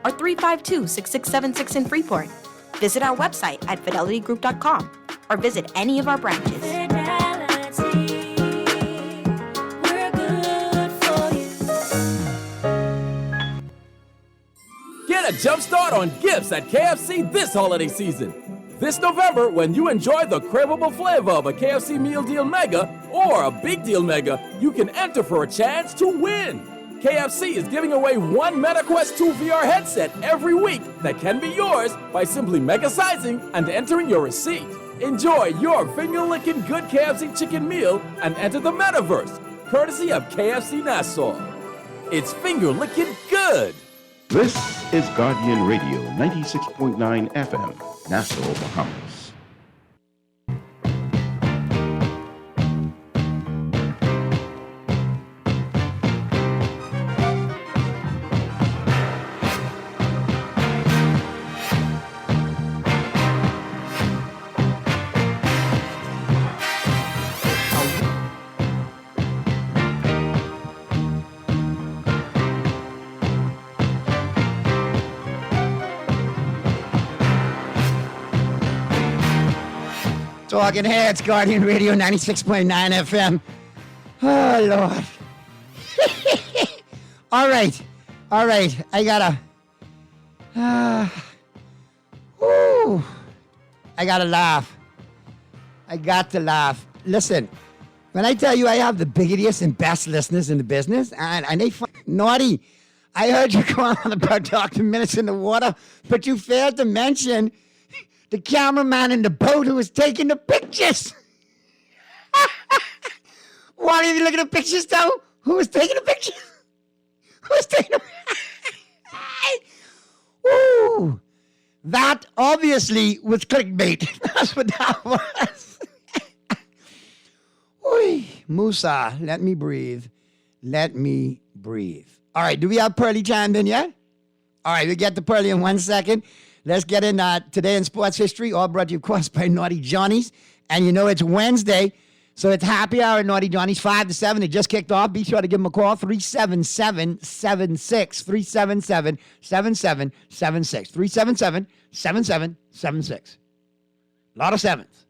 or 352-6676 in Freeport. Visit our website at fidelitygroup.com or visit any of our branches. Get a jump start on gifts at KFC this holiday season. This November, when you enjoy the craveable flavor of a KFC Meal Deal Mega or a Big Deal Mega, you can enter for a chance to win. KFC is giving away one MetaQuest 2 VR headset every week that can be yours by simply mega-sizing and entering your receipt. Enjoy your finger-licking good KFC chicken meal and enter the metaverse, courtesy of KFC Nassau. It's finger-licking good. This is Guardian Radio 96.9 FM, Nassau, Bahamas. Talking Heads, Guardian Radio 96.9 FM. Oh, Lord. All right. I gotta laugh. I got to laugh. Listen, when I tell you I have the biggest and best listeners in the business, and they naughty. I heard you go on about Dr. Minutes in the Water, but you failed to mention the cameraman in the boat who was taking the pictures. Why did you look at the pictures, though? Who was taking the pictures? Who was taking the Ooh, that obviously was clickbait. That's what that was. Oy, Musa, let me breathe. Let me breathe. All right, do we have Pearly chimed in yet? All right, we'll get to Pearly in 1 second. Let's get in today in sports history, all brought to you, of course, by Naughty Johnny's. And you know it's Wednesday, so it's happy hour at Naughty Johnny's, 5 to 7. It just kicked off. Be sure to give them a call, 377-76, 377-7776, 377-7776. A lot of sevens.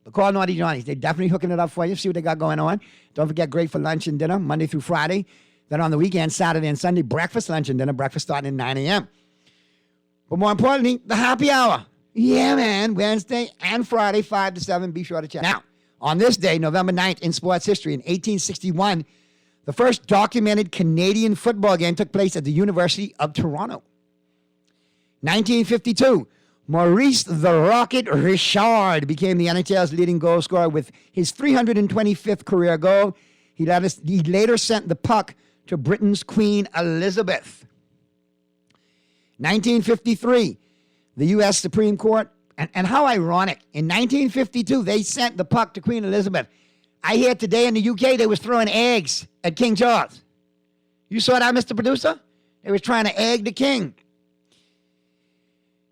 But call Naughty Johnny's. They're definitely hooking it up for you. See what they got going on. Don't forget, great for lunch and dinner, Monday through Friday. Then on the weekend, Saturday and Sunday, breakfast, lunch, and dinner. Breakfast starting at 9 a.m. But more importantly, the happy hour. Yeah, man. Wednesday and Friday, 5 to 7. Be sure to check. Now, on this day, November 9th, in sports history, in 1861, the first documented Canadian football game took place at the University of Toronto. 1952, Maurice the Rocket Richard became the NHL's leading goal scorer with his 325th career goal. He later sent the puck to Britain's Queen Elizabeth. 1953, the U.S. Supreme Court, and how ironic, in 1952, they sent the puck to Queen Elizabeth. I hear today in the UK, they was throwing eggs at King Charles. You saw that, Mr. Producer? They was trying to egg the king.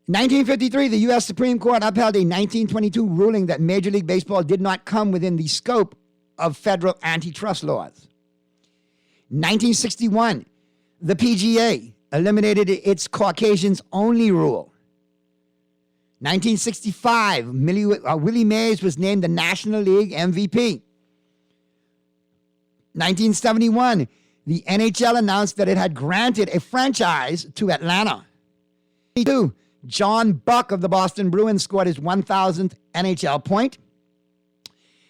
In 1953, the U.S. Supreme Court upheld a 1922 ruling that Major League Baseball did not come within the scope of federal antitrust laws. 1961, the PGA eliminated its Caucasians-only rule. 1965, Willie Mays was named the National League MVP. 1971, the NHL announced that it had granted a franchise to Atlanta. 1972, John Buck of the Boston Bruins scored his 1,000th NHL point.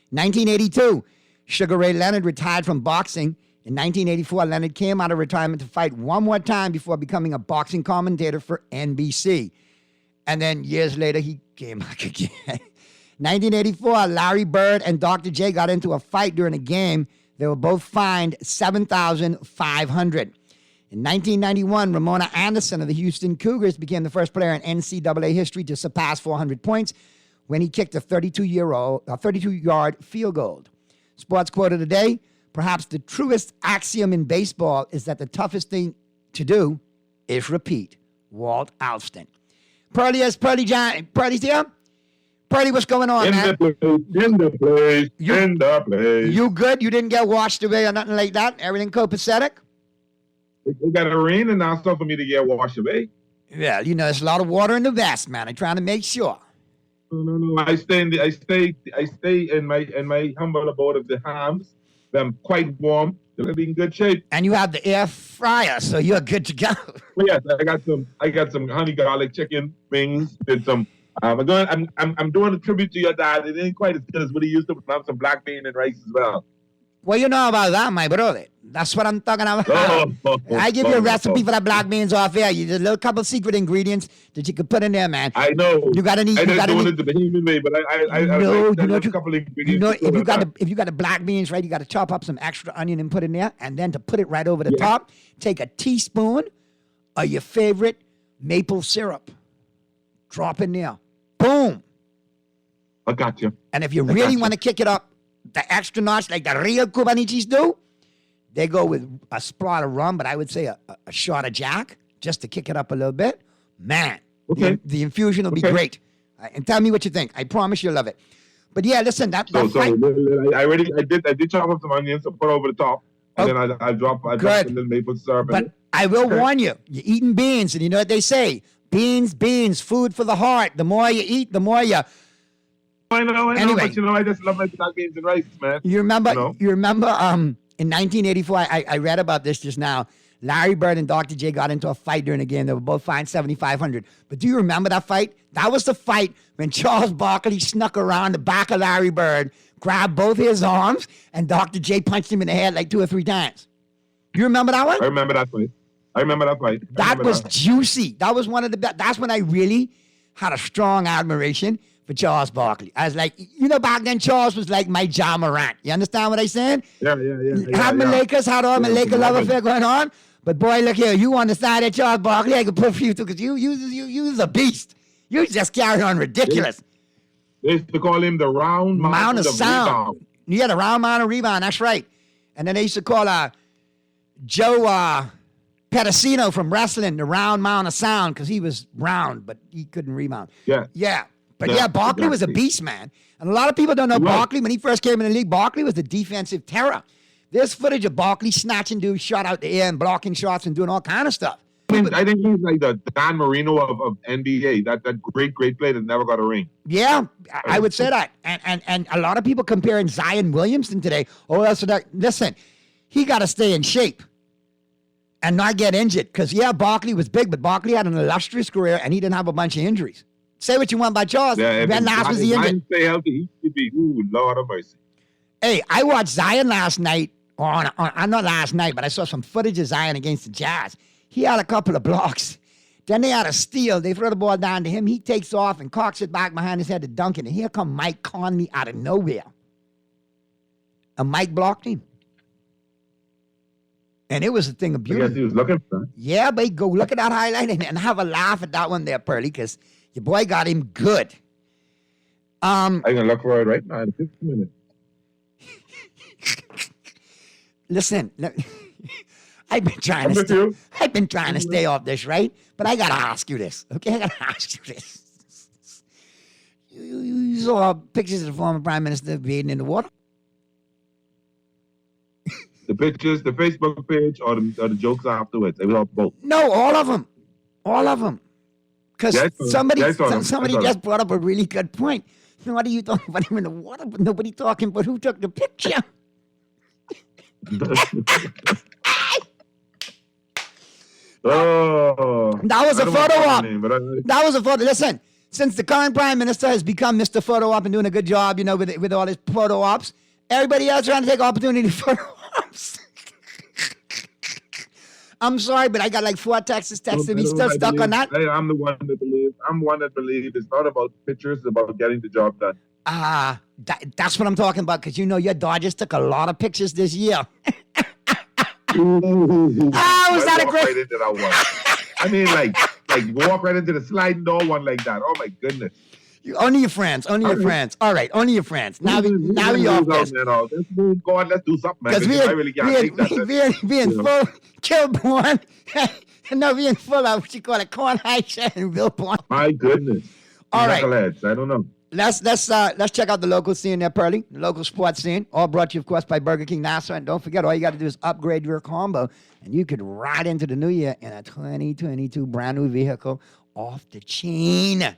1982, Sugar Ray Leonard retired from boxing. In 1984, Leonard came out of retirement to fight one more time before becoming a boxing commentator for NBC. And then years later, he came back again. 1984, Larry Bird and Dr. J got into a fight during a game. They were both fined $7,500. In 1991, Ramona Anderson of the Houston Cougars became the first player in NCAA history to surpass 400 points when he kicked a 32-yard field goal. Sports quote of the day: perhaps the truest axiom in baseball is that the toughest thing to do is repeat. Walt Alston. Pearly's here? Pearly, what's going on, man? In the place. You good? You didn't get washed away or nothing like that? Everything copacetic? It got to rain and now something for me to get washed away. Yeah, you know, there's a lot of water in the vest, man. I'm trying to make sure. No. I stay in my humble abode of the hams. They're quite warm. They're in good shape. And you have the air fryer, so you're good to go. Well, yes, I got some honey garlic chicken wings. Did some. I'm doing a tribute to your dad. It ain't quite as good as what he used to. But I have some black bean and rice as well. Well, you know about that, my brother. That's what I'm talking about. I give you a recipe for that black beans off here. You just a little couple secret ingredients that you could put in there, man. I know. You gotta need. I You just gotta doing need. it the Bohemian way, but I No, you know a couple of ingredients. You know, if you got the black beans, right, you got to chop up some extra onion and put in there, and then to put it right over the top, take a teaspoon of your favorite maple syrup, drop in there, boom. I got you. And if you really want to kick it up the extra notch, like the real Cubanichis do, they go with a splot of rum, but I would say a shot of Jack, just to kick it up a little bit. Man, the infusion will be great. And tell me what you think. I promise you'll love it. But yeah, listen, that So fight. I did chop up some onions and put over the top, and then I drop a little maple syrup. But I will warn you, you're eating beans, and you know what they say? Beans, food for the heart. The more you eat, the more you... I know, Anyway. but you know, I just love my black beans and rice, man. You remember in 1984, I read about this just now. Larry Bird and Dr. J got into a fight during the game. They were both fined $7,500. But do you remember that fight? That was the fight when Charles Barkley snuck around the back of Larry Bird, grabbed both his arms, and Dr. J punched him in the head like 2 or 3 times. You remember that one? I remember that fight. That was juicy. That was one of the best. That's when I really had a strong admiration for Charles Barkley. I was like, you know, back then Charles was like my Ja Morant. You understand what I'm saying? Yeah. Had my Lakers, had all my Laker love affair going on. But boy, look here, you on the side of Charles Barkley, I could put for you too, because you was a beast. You just carry on ridiculous. They used to call him the round mound of sound. rebound. Yeah, the round mound of rebound, that's right. And then they used to call Joe Pedicino from wrestling the round mound of sound, because he was round, but he couldn't rebound. Yeah. But yeah, Barkley was a beast, man. And a lot of people don't know Barkley. When he first came in the league, Barkley was the defensive terror. There's footage of Barkley snatching dudes, shot out the air and blocking shots and doing all kind of stuff. I think he's like the Dan Marino of NBA. That great player that never got a ring. Yeah, I would say that. And a lot of people comparing Zion Williamson today. Oh, that's that. Listen, he got to stay in shape and not get injured. Because, yeah, Barkley was big, but Barkley had an illustrious career and he didn't have a bunch of injuries. Say what you want about Charles. Ben last was the injured. Zion stay healthy, he should be, Lord of mercy. Hey, I watched Zion last night. Not last night, but I saw some footage of Zion against the Jazz. He had a couple of blocks. Then they had a steal. They throw the ball down to him. He takes off and cocks it back behind his head to dunk it. And here come Mike Conley out of nowhere. And Mike blocked him. And it was a thing of beauty. I guess he was looking for that. Yeah, but go look at that highlight and have a laugh at that one there, Pearly, because your boy got him good. I'm going to look for it right now in 15 minutes. Listen, I've been trying to stay off this, right? But I gotta ask you this, okay? I gotta ask you this. You saw pictures of the former Prime Minister bathing in the water? The pictures, the Facebook page, or the jokes afterwards. They were all both. No, all of them. All of them. Because somebody just just brought up a really good point. What are you talking about him in the water? But nobody talking about who took the picture. That was a photo op. That was a photo. Listen, since the current Prime Minister has become Mr. Photo Op and doing a good job, with all his photo ops, everybody else trying to take opportunity for photo ops. I'm sorry, but I got like 4 texts texting me, still stuck on that. I'm one that believes it's not about pictures, it's about getting the job done. That's what I'm talking about, because your Dodgers took a lot of pictures this year. Was that a great? Right into that one. I mean, like walk right into the sliding door one like that. Oh my goodness. Only your friends. All right, only your frids. Now we off this. Let's move on. Let's do something, man. Because I really can't take that. We in full Kilborn. No, we in full of what you call it, Corn Heights and Vilborn. My goodness. All right. I don't know. Let's check out the local scene there, Pearly. The local sports scene. All brought to you, of course, by Burger King Nassau. And don't forget, all you got to do is upgrade your combo, and you could ride into the new year in a 2022 brand new vehicle off the chain.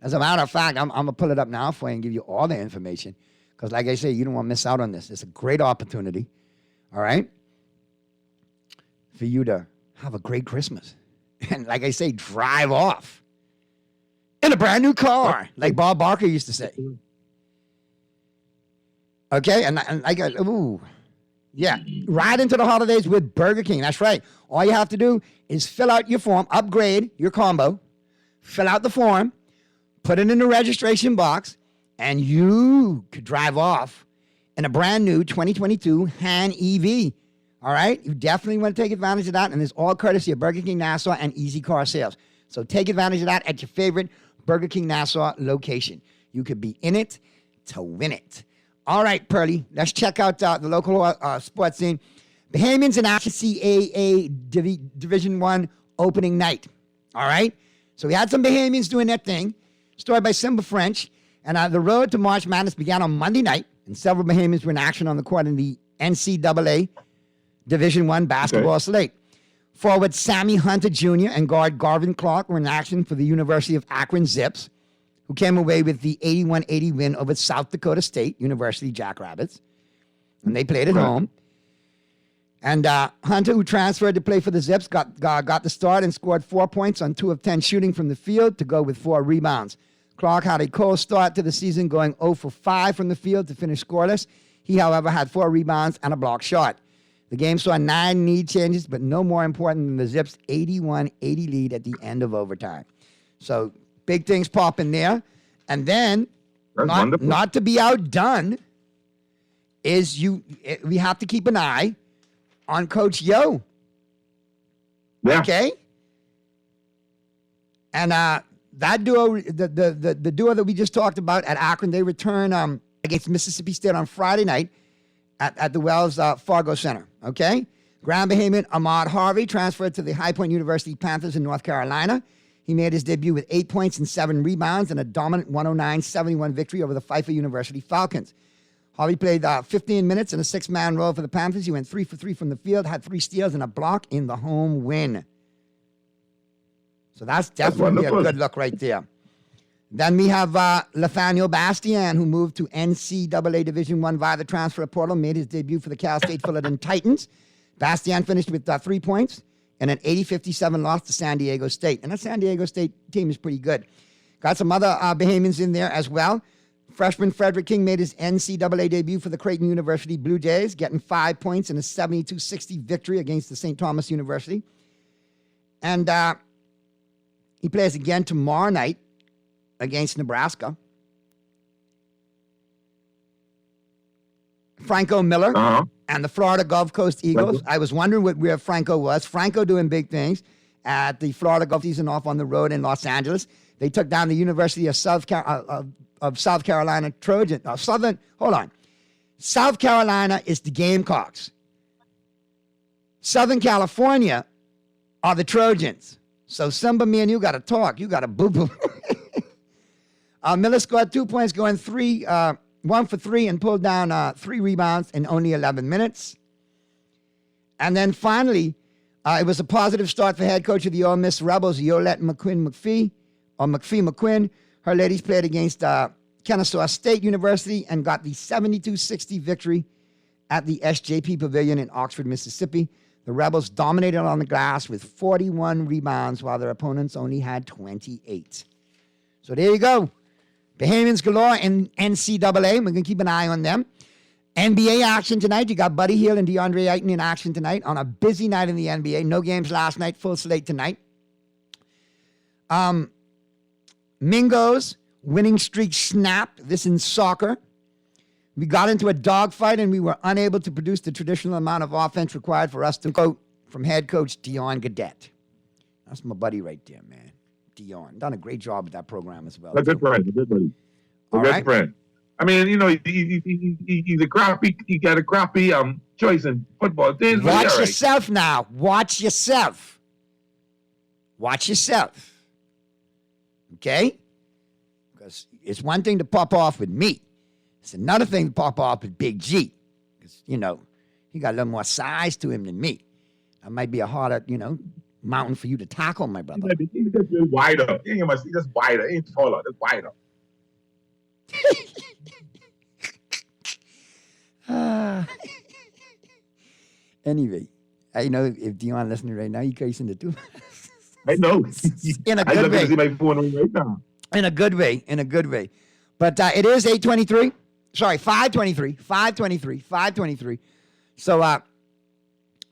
As a matter of fact, I'm going to pull it up now for you and give you all the information. Because like I say, you don't want to miss out on this. It's a great opportunity, all right, for you to have a great Christmas. And like I say, drive off in a brand new car, like Bob Barker used to say. Okay, and I got, ride into the holidays with Burger King. That's right. All you have to do is fill out your form, upgrade your combo, fill out the form, put it in the registration box, and you could drive off in a brand new 2022 Han EV. All right? You definitely want to take advantage of that, and it's all courtesy of Burger King Nassau and Easy Car Sales. So take advantage of that at your favorite Burger King Nassau location. You could be in it to win it. All right, Pearly, let's check out the local sports scene. Bahamians in action, CAA Division I opening night. All right? So we had some Bahamians doing their thing. Story by Simba French. And the road to March Madness began on Monday night, and several Bahamians were in action on the court in the NCAA Division I basketball slate. Forward Sammy Hunter Jr. and guard Garvin Clark were in action for the University of Akron Zips, who came away with the 81-80 win over South Dakota State University Jackrabbits. And they played at home. And Hunter, who transferred to play for the Zips, got the start and scored 4 points on 2 of 10 shooting from the field to go with 4 rebounds. Clark had a cold start to the season, going 0 for 5 from the field to finish scoreless. He, however, had 4 rebounds and a block shot. The game saw 9 need changes, but no more important than the Zips' 81-80 lead at the end of overtime. So big things popping there. And then, not to be outdone, is we have to keep an eye on Coach Yo. Yeah. Okay? And that duo, the duo that we just talked about at Akron, they return against Mississippi State on Friday night at the Wells Fargo Center. Okay? Grand Bahamian Ahmad Harvey transferred to the High Point University Panthers in North Carolina. He made his debut with 8 points and 7 rebounds in a dominant 109-71 victory over the Pfeiffer University Falcons. Harvey played 15 minutes in a 6-man role for the Panthers. He went 3 for 3 from the field, had 3 steals and a block in the home win. So that's definitely a good look right there. Then we have Nathaniel Bastian, who moved to NCAA Division I via the transfer portal, made his debut for the Cal State Fullerton Titans. Bastian finished with 3 points and an 80-57 loss to San Diego State. And that San Diego State team is pretty good. Got some other Bahamians in there as well. Freshman Frederick King made his NCAA debut for the Creighton University Blue Jays, getting 5 points in a 72-60 victory against the St. Thomas University. And he plays again tomorrow night against Nebraska. Franco Miller and the Florida Gulf Coast Eagles. I was wondering where Franco was. Franco doing big things at the Florida Gulf season off on the road in Los Angeles. They took down the University of South Carolina Trojan. South Carolina is the Gamecocks. Southern California are the Trojans. So Simba, me and you got to talk. You got to boo-boo. Miller scored 2 points, going 1 for 3, and pulled down 3 rebounds in only 11 minutes. And then finally, it was a positive start for head coach of the Ole Miss Rebels, Yolette McPhee-McQuinn. Her ladies played against Kennesaw State University and got the 72-60 victory at the SJP Pavilion in Oxford, Mississippi. The Rebels dominated on the glass with 41 rebounds, while their opponents only had 28. So there you go. Bahamians galore in NCAA. We're going to keep an eye on them. NBA action tonight. You got Buddy Hield and DeAndre Ayton in action tonight on a busy night in the NBA. No games last night, full slate tonight. Mingo's winning streak snapped. This in soccer. We got into a dogfight and we were unable to produce the traditional amount of offense required for us to quote from head coach Dion Gadet. That's my buddy right there, man. Dion. Done a great job with that program as well. A good friend. A good buddy. A good friend. I mean, you know, he's a crappy. He got a crappy choice in football. Watch yourself now. Watch yourself. Watch yourself. Okay? Because it's one thing to pop off with me. It's another thing to pop off with Big G. Because, you know, he got a little more size to him than me. That might be a harder, mountain for you to tackle, my brother. He's just wider. He ain't much. He's just wider. He ain't taller. Just wider. Anyway, I know if Dion listening right now, you cursing it too. I know. In a I good love way. to see my phone right now. In a good way. In a good way. But it is 8:23. Sorry, 5:23. 5:23. 5:23. So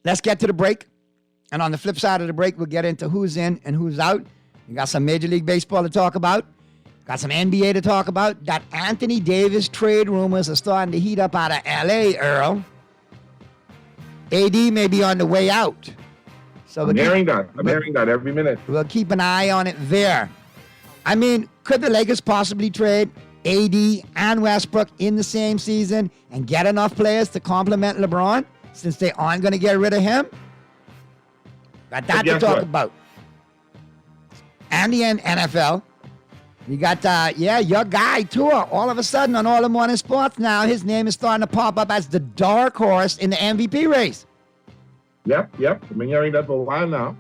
let's get to the break. And on the flip side of the break, we'll get into who's in and who's out. We got some Major League Baseball to talk about. Got some NBA to talk about. That Anthony Davis trade rumors are starting to heat up out of L.A., Earl. AD may be on the way out. So I'm hearing that. I'm hearing that every minute. We'll keep an eye on it there. I mean, could the Lakers possibly trade AD and Westbrook in the same season and get enough players to complement LeBron since they aren't going to get rid of him? Got that to talk about. And the NFL. We got, your guy, Tua, all of a sudden on All in Morning Sports now, his name is starting to pop up as the dark horse in the MVP race. Yep. I've been hearing that for a while now.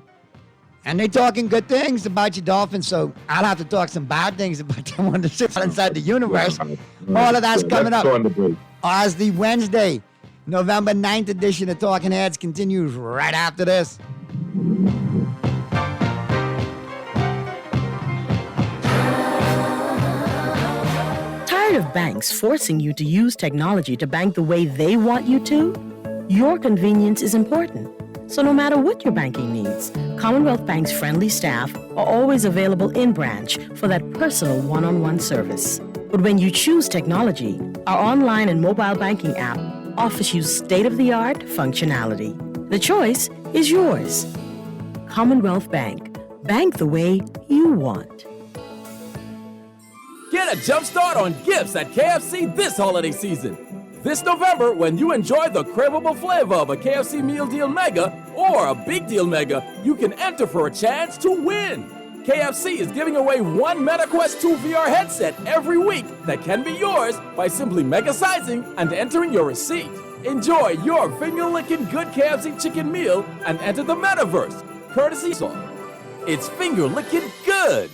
And they're talking good things about your Dolphins, so I'll have to talk some bad things about them on the Six Inside the Universe. All of that's coming up as the Wednesday, November 9th edition of Talking Heads continues right after this. Tired of banks forcing you to use technology to bank the way they want you to? Your convenience is important. So no matter what your banking needs, Commonwealth Bank's friendly staff are always available in branch for that personal one-on-one service. But when you choose technology, our online and mobile banking app offers you state-of-the-art functionality. The choice is yours. Commonwealth Bank. Bank the way you want. Get a jump start on gifts at KFC this holiday season. This November, when you enjoy the craveable flavor of a KFC Meal Deal Mega or a Big Deal Mega, you can enter for a chance to win. KFC is giving away one MetaQuest 2 VR headset every week that can be yours by simply mega-sizing and entering your receipt. Enjoy your finger-licking good KFC chicken meal and enter the metaverse, courtesy song. It's finger-licking good.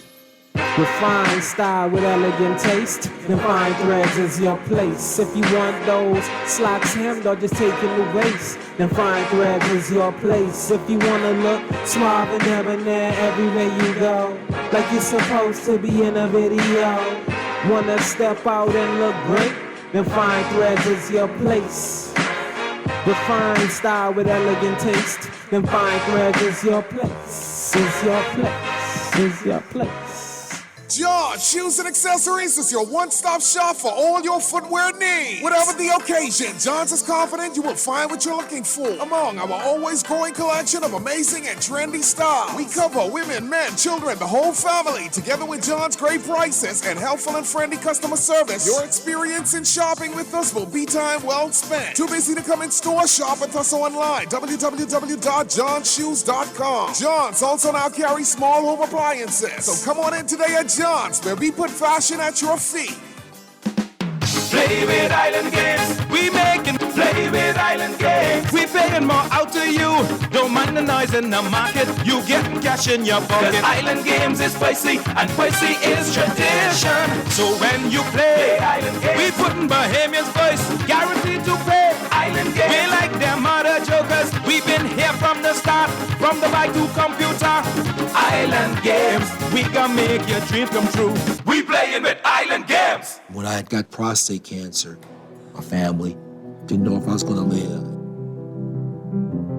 Refined style with elegant taste, then fine threads is your place. If you want those slacks hemmed or just taking the waist, then fine threads is your place. If you wanna look suave and debonair everywhere you go, like you're supposed to be in a video, wanna step out and look great, then fine threads is your place. Refined style with elegant taste, then fine threads is your place. Is your place. Is your place. John Shoes and Accessories is your one-stop shop for all your footwear needs. Whatever the occasion, John's is confident you will find what you're looking for among our always growing collection of amazing and trendy styles. We cover women, men, children, the whole family. Together with John's great prices and helpful and friendly customer service, your experience in shopping with us will be time well spent. Too busy to come in store? Shop with us online. www.johnshoes.com. John's also now carries small home appliances. So come on in today at John's, where we put fashion at your feet. Play with Island Games. We making play with Island Games. We paying more out to you. Don't mind the noise in the market. You getting cash in your pocket. 'Cause Island Games is spicy and spicy is tradition. So when you play Island Games, we putting Bahamians first. Guaranteed to pay Island Games. We like them other jokers. We've been here from the start. From the bike to computer. Island Games. We gonna make your dreams come true. We playing with Island Games. When I had got prostate cancer, my family didn't know if I was going to live.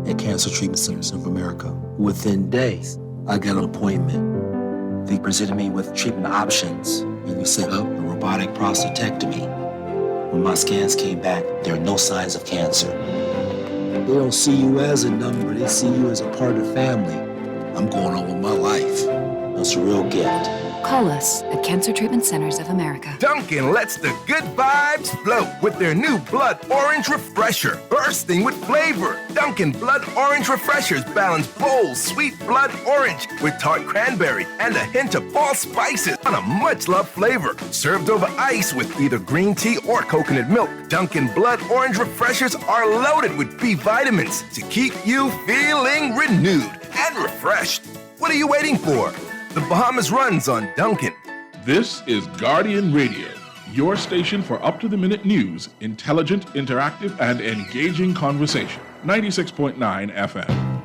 At Cancer Treatment Centers of America, within days, I got an appointment. They presented me with treatment options, and we set up a robotic prostatectomy. When my scans came back, there are no signs of cancer. They don't see you as a number, they see you as a part of the family. I'm going on with my life. That's a real gift. Call us at Cancer Treatment Centers of America. Dunkin' lets the good vibes flow with their new Blood Orange Refresher, bursting with flavor. Dunkin' Blood Orange Refreshers balance bold, sweet blood orange with tart cranberry and a hint of fall spices on a much-loved flavor. Served over ice with either green tea or coconut milk. Dunkin' Blood Orange Refreshers are loaded with B vitamins to keep you feeling renewed. and refreshed. What are you waiting for? The Bahamas runs on Dunkin'. This is Guardian Radio, your station for up-to-the-minute news, intelligent, interactive, and engaging conversation. 96.9 FM.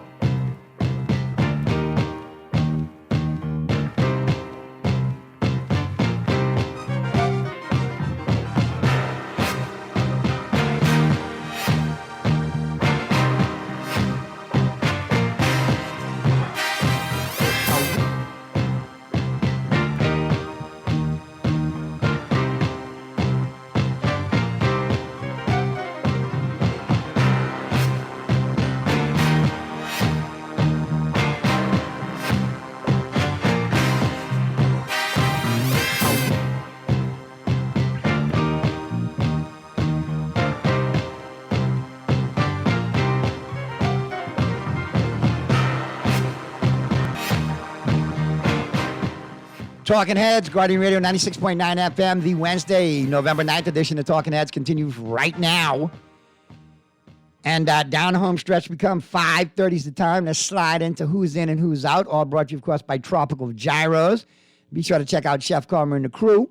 Talking Heads, Guardian Radio 96.9 FM, the Wednesday, November 9th edition of Talking Heads continues right now. And down the home stretch become 5:30 is the time. Let's slide into who's in and who's out. All brought to you, of course, by Tropical Gyros. Be sure to check out Chef Carmer and the crew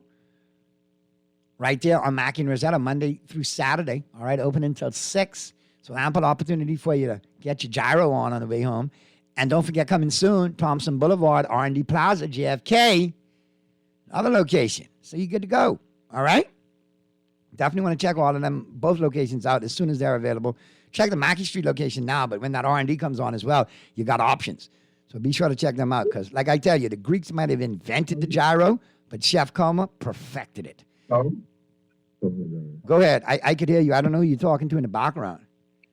right there on Mackie and Rosetta, Monday through Saturday. All right, open until 6. So ample opportunity for you to get your gyro on the way home. And don't forget, coming soon, Thompson Boulevard, R&D Plaza, JFK. Other location. So you're good to go. All right? Definitely want to check all of them, both locations out as soon as they're available. Check the Mackey Street location now, but when that R&D comes on as well, you got options. So be sure to check them out because, like I tell you, the Greeks might have invented the gyro, but Chef Coma perfected it. Go ahead. I could hear you. I don't know who you're talking to in the background.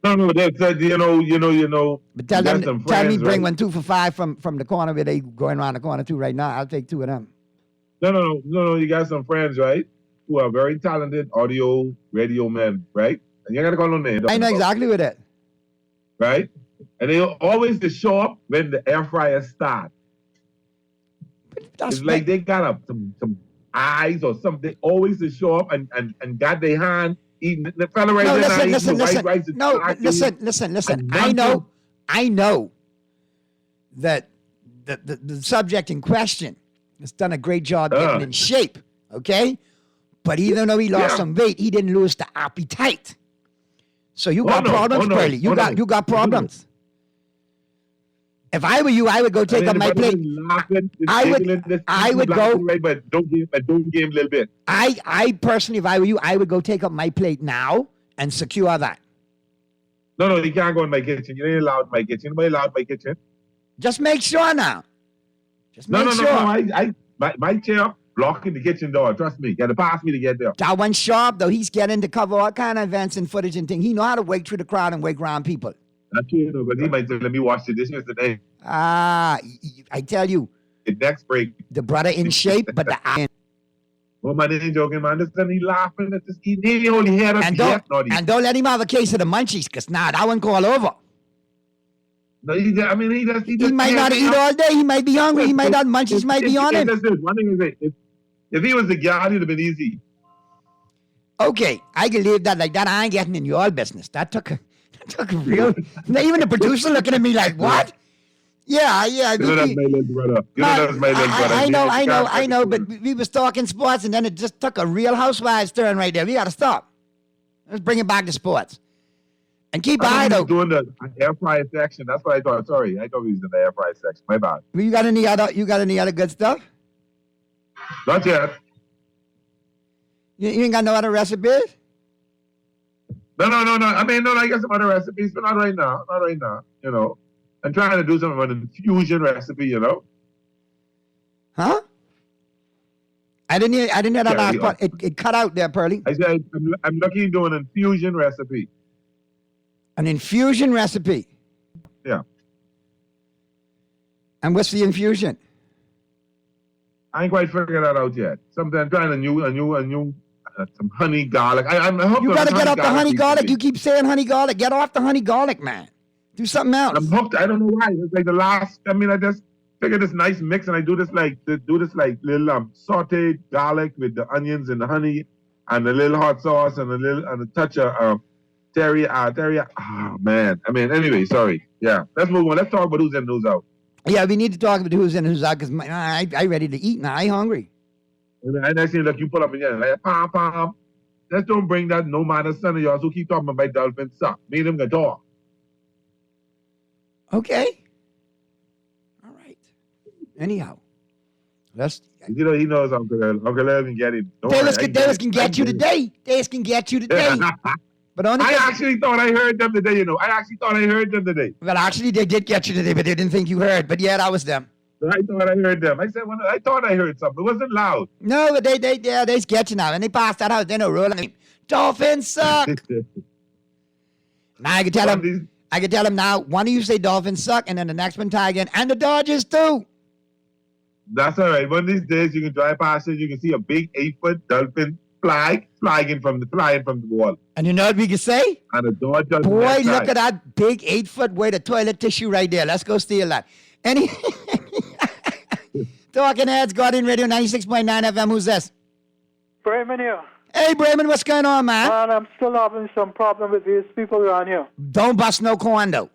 No, that's you know. But tell me, bring 1 2 for $5 from the corner where they going around the corner too right now. I'll take 2 of them. No. You got some friends, right? Who are very talented audio, radio men, right? And you gotta call them names. I know exactly what that. Right? And they always show up when the air fryer starts. It's like they got some eyes or something. They always show up and got their hand eating the fella right there. Listen. I know that the subject in question has done a great job getting in shape, okay? But even though he lost some weight, he didn't lose the appetite. So you got problems, Pearly. You got problems. If I were you, I would go take up my plate. I would go. But don't give a little bit. I personally, if I were you, I would go take up my plate now and secure that. No, you can't go in my kitchen. You ain't allowed in my kitchen. Nobody allowed in my kitchen. Just make sure now. No. My chair blocking the kitchen door. Trust me. You got to pass me to get there. That one sharp, though. He's getting to cover all kind of events and footage and things. He know how to wake through the crowd and wake around people. That's true, but he might say, let me wash the dishes today. I tell you. The next break. The brother in shape, but the iron. Oh, man, ain't joking, man. Listen, he laughing at this. He only hear us. And don't let him have a case of the munchies, because that one go all over. No, he might not eat all day. He might be hungry. He might not. Munchies might be on him. One thing is, if he was the guy, it'd have been easy. Okay, I can leave that like that. I ain't getting in your business. That took a real. Even the producer looking at me like, what? Yeah. You know that's my little brother. I know. But we was talking sports, and then it just took a Real Housewives turn right there. We got to stop. Let's bring it back to sports. And keep eye though. Doing the air fryer section. That's what I thought. Sorry, I thought we was in the air fryer section. My bad. You got any other good stuff? Not yet. You ain't got no other recipes? No. I mean, I got some other recipes, but not right now. You know, I'm trying to do something with an infusion recipe. You know. Huh? I didn't hear that last part. It cut out there, Pearly. I said I'm looking at doing an infusion recipe. An infusion recipe. Yeah. And what's the infusion? I ain't quite figured that out yet. Something I'm trying a new some honey garlic. You gotta get off the honey garlic. You keep saying honey garlic. Get off the honey garlic, man. Do something else. I'm hooked. I don't know why. It's like the last. I mean, I just figured this nice mix, and I do this like little sauteed garlic with the onions and the honey, and a little hot sauce and a touch of Terry. Oh man. I mean, anyway, sorry. Yeah, let's move on. Let's talk about who's in, who's out. Yeah, we need to talk about who's in and who's out because I ready to eat now. I hungry. And next thing, look, you pull up again, like, pom, pom. Let's don't bring that no man son of yours who keep talking about Dolphins suck. Me and him can talk. Okay. All right. Anyhow, let's. You know, he knows Uncle Earl. Uncle Earl can get it. Dallas can get you today. Dallas can get you today. But only I actually thought I heard them today, you know. I actually thought I heard them today. Well, actually, they did get you today, but they didn't think you heard. But yeah, that was them. I thought I heard them. I said, I thought I heard something. It wasn't loud. No, but they get you now. And they passed that out. They know rolling. Dolphins suck. Now I can tell them now, one of you say Dolphins suck, and then the next one tie again. And the Dodgers too. That's all right. One of these days you can drive past it, you can see a big 8-foot dolphin flying from the wall. And you know what we can say? And the Dodgers. Boy, look at that big 8-foot weight of toilet tissue right there. Let's go steal that. Talking Heads, Guardian Radio 96.9 FM. Who's this? Brayman here. Hey, Brayman, what's going on, man? Man, I'm still having some problem with these people around here. Don't bust no corn, though.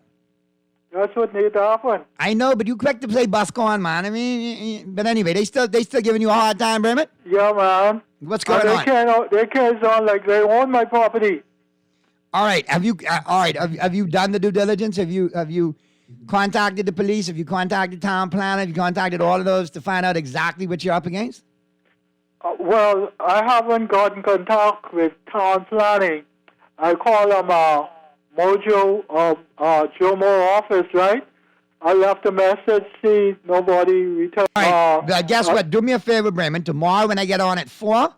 That's what need to happen. I know, but you quick to play bust corn, man. I mean, but anyway, they still giving you a hard time, Brayman? Yeah, man. What's going on? They carry on like they own my property. All right. Have you done the due diligence? Have you contacted the police? Have you contacted town planner? Have you contacted all of those to find out exactly what you're up against? Well, I haven't gotten contact with town planning. I call them Mojo Jomo office, right? I left a message, see nobody returned. All right. Guess what? Do me a favor, Brayman. Tomorrow when I get on at 4,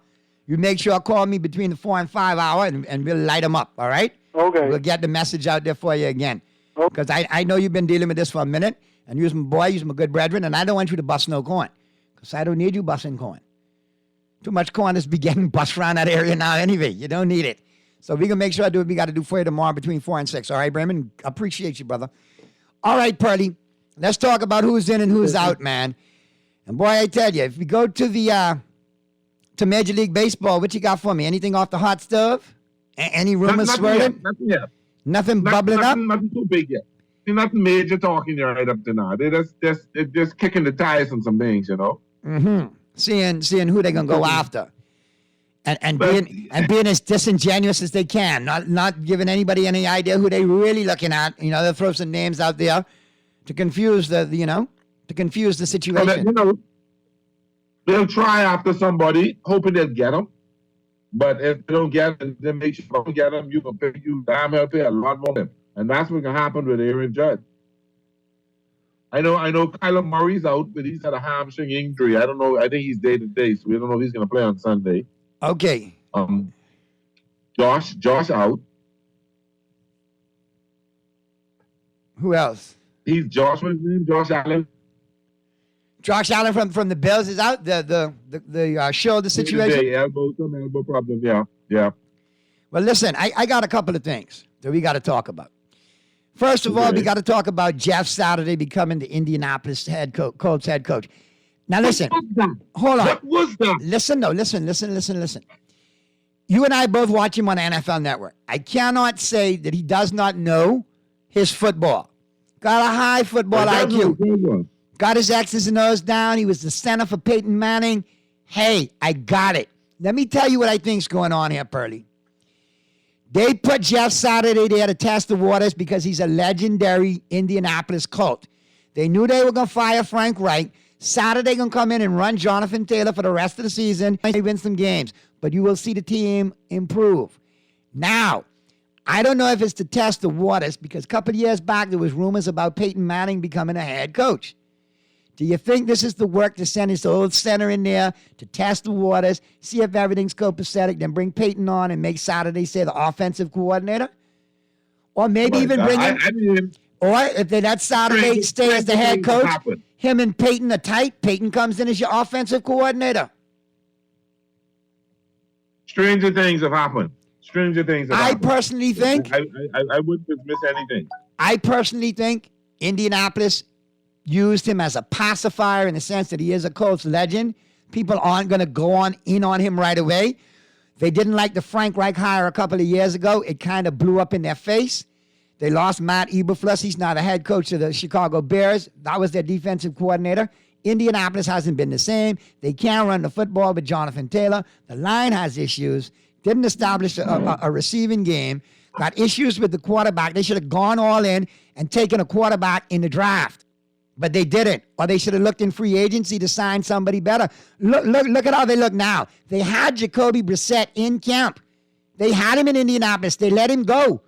you make sure I call me between the 4 and 5 hour, and we'll light them up, all right? Okay. We'll get the message out there for you again. Because I know you've been dealing with this for a minute, and you're my boy, you're my good brethren, and I don't want you to bust no corn. Because I don't need you busting corn. Too much corn is getting bust around that area now anyway. You don't need it. So we can make sure I do what we got to do for you tomorrow between 4 and 6. All right, Brayman? Appreciate you, brother. All right, Pearly. Let's talk about who's in and who's out, man. And boy, I tell you, if we go to the to Major League Baseball, what you got for me? Anything off the hot stove? Any rumors swirling? Nothing yet. Nothing bubbling up? Nothing too big yet. Nothing major talking right up to now. They're just kicking the tires on some things, you know. Mm-hmm. Seeing who they're gonna go after, and being as disingenuous as they can, not giving anybody any idea who they really looking at. You know, they'll throw some names out there to confuse the situation. Well, they'll try after somebody, hoping they'll get them. But if they don't get them, then make sure they get them. You can pay a lot more than them. And that's what can happen with Aaron Judge. I know Kyler Murray's out, but he's had a hamstring injury. I don't know. I think he's day-to-day, so we don't know if he's going to play on Sunday. Okay. Josh out. Who else? He's Josh. What's his name? Josh Allen. Josh Allen from the Bills is out. The shoulder situation. Elbow problem. Yeah. Well, listen, I got a couple of things that we got to talk about. First of all, we got to talk about Jeff Saturday becoming the Indianapolis Colts head coach. Now, listen. Hold on. What was that? Listen. You and I both watch him on NFL Network. I cannot say that he does not know his football. Got a high football IQ. Got his X's and O's down. He was the center for Peyton Manning. Hey, I got it. Let me tell you what I think's going on here, Pearly. They put Jeff Saturday there to test the waters because he's a legendary Indianapolis Colt. They knew they were going to fire Frank Reich. Saturday going to come in and run Jonathan Taylor for the rest of the season. They win some games, but you will see the team improve. Now, I don't know if it's to test the waters because a couple of years back there was rumors about Peyton Manning becoming a head coach. Do you think this is the work to send his old center in there to test the waters, see if everything's copacetic, then bring Peyton on and make Saturday, say, the offensive coordinator? Or maybe even bring him, or if they let Saturday stay as the head coach, him and Peyton are tight, Peyton comes in as your offensive coordinator. Stranger things have happened. I personally think... I wouldn't dismiss anything. I personally think Indianapolis used him as a pacifier in the sense that he is a Colts legend. People aren't going to go in on him right away. They didn't like the Frank Reich hire a couple of years ago. It kind of blew up in their face. They lost Matt Eberflus. He's now the head coach of the Chicago Bears. That was their defensive coordinator. Indianapolis hasn't been the same. They can't run the football with Jonathan Taylor. The line has issues. Didn't establish a receiving game. Got issues with the quarterback. They should have gone all in and taken a quarterback in the draft. But they didn't. Or they should have looked in free agency to sign somebody better. Look at how they look now. They had Jacoby Brissett in camp. They had him in Indianapolis. They let him go.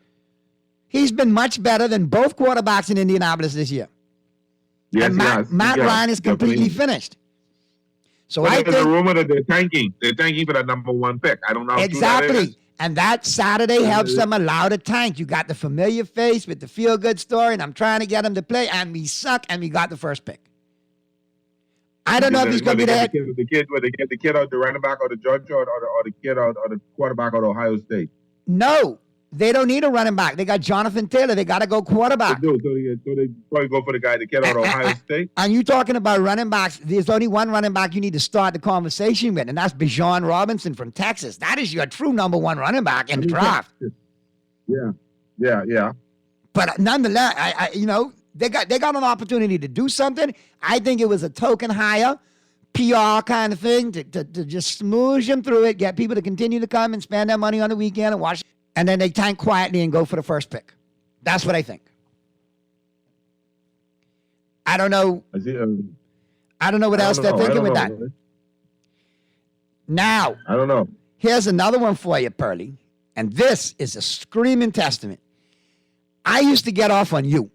He's been much better than both quarterbacks in Indianapolis this year. Yes, and Matt Ryan is completely finished. So but I there's think a rumor that they're tanking. They're tanking for that number 1 pick. I don't know how true that exactly. is. And that Saturday helps them allow the tank. You got the familiar face with the feel-good story, and I'm trying to get him to play, and we suck, and we got the first pick. I don't know if he's going to be the head. The kid out the running back or the judge or the kid or the quarterback out of Ohio State. No, they don't need a running back. They got Jonathan Taylor. They got to go quarterback. So they probably go for the kid out of Ohio State. And you talking about running backs, there's only one running back you need to start the conversation with, and that's Bijan Robinson from Texas. That is your true number 1 running back in the draft. Yeah. But nonetheless, they got an opportunity to do something. I think it was a token hire, PR kind of thing to just smoosh them through it, get people to continue to come and spend their money on the weekend and watch. And then they tank quietly and go for the first pick. That's what I think. I don't know. I don't know what else they're thinking with that. Now, I don't know. Here's another one for you, Pearly. And this is a screaming testament. I used to get off on you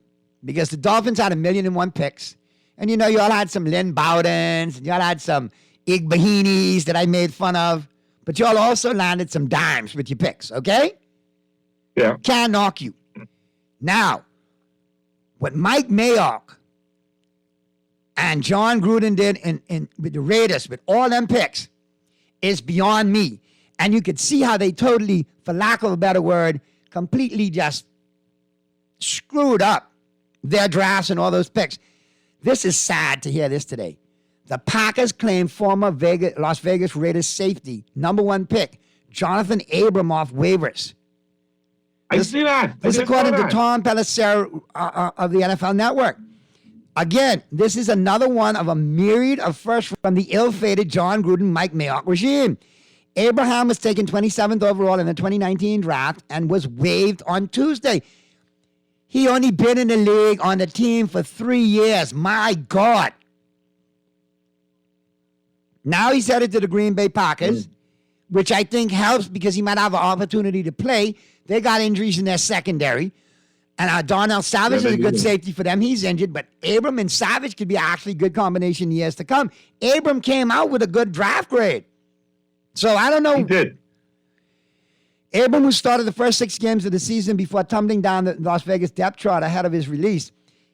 because the Dolphins had 1,000,001 picks. And you all had some Lynn Bowdens, and y'all had some Igbahinis that I made fun of. But y'all also landed some dimes with your picks, okay? Yeah. Can't knock you. Now, what Mike Mayock and John Gruden did in with the Raiders, with all them picks, is beyond me. And you could see how they totally, for lack of a better word, completely just screwed up their drafts and all those picks. This is sad to hear this today. The Packers claimed former Las Vegas Raiders safety, number 1 pick, Jonathan Abram off waivers. I see that. This according to Tom Pelissero of the NFL Network. Again, this is another one of a myriad of firsts from the ill-fated John Gruden, Mike Mayock regime. Abraham was taken 27th overall in the 2019 draft and was waived on Tuesday. He only been in the league on the team for 3 years. My God. Now he's headed to the Green Bay Packers, which I think helps because he might have an opportunity to play. They got injuries in their secondary. And Darnell Savage is a good safety for them. He's injured, but Abram and Savage could be actually a good combination in years to come. Abram came out with a good draft grade. So I don't know. He did. Abram, who started the first 6 games of the season before tumbling down the Las Vegas depth chart ahead of his release,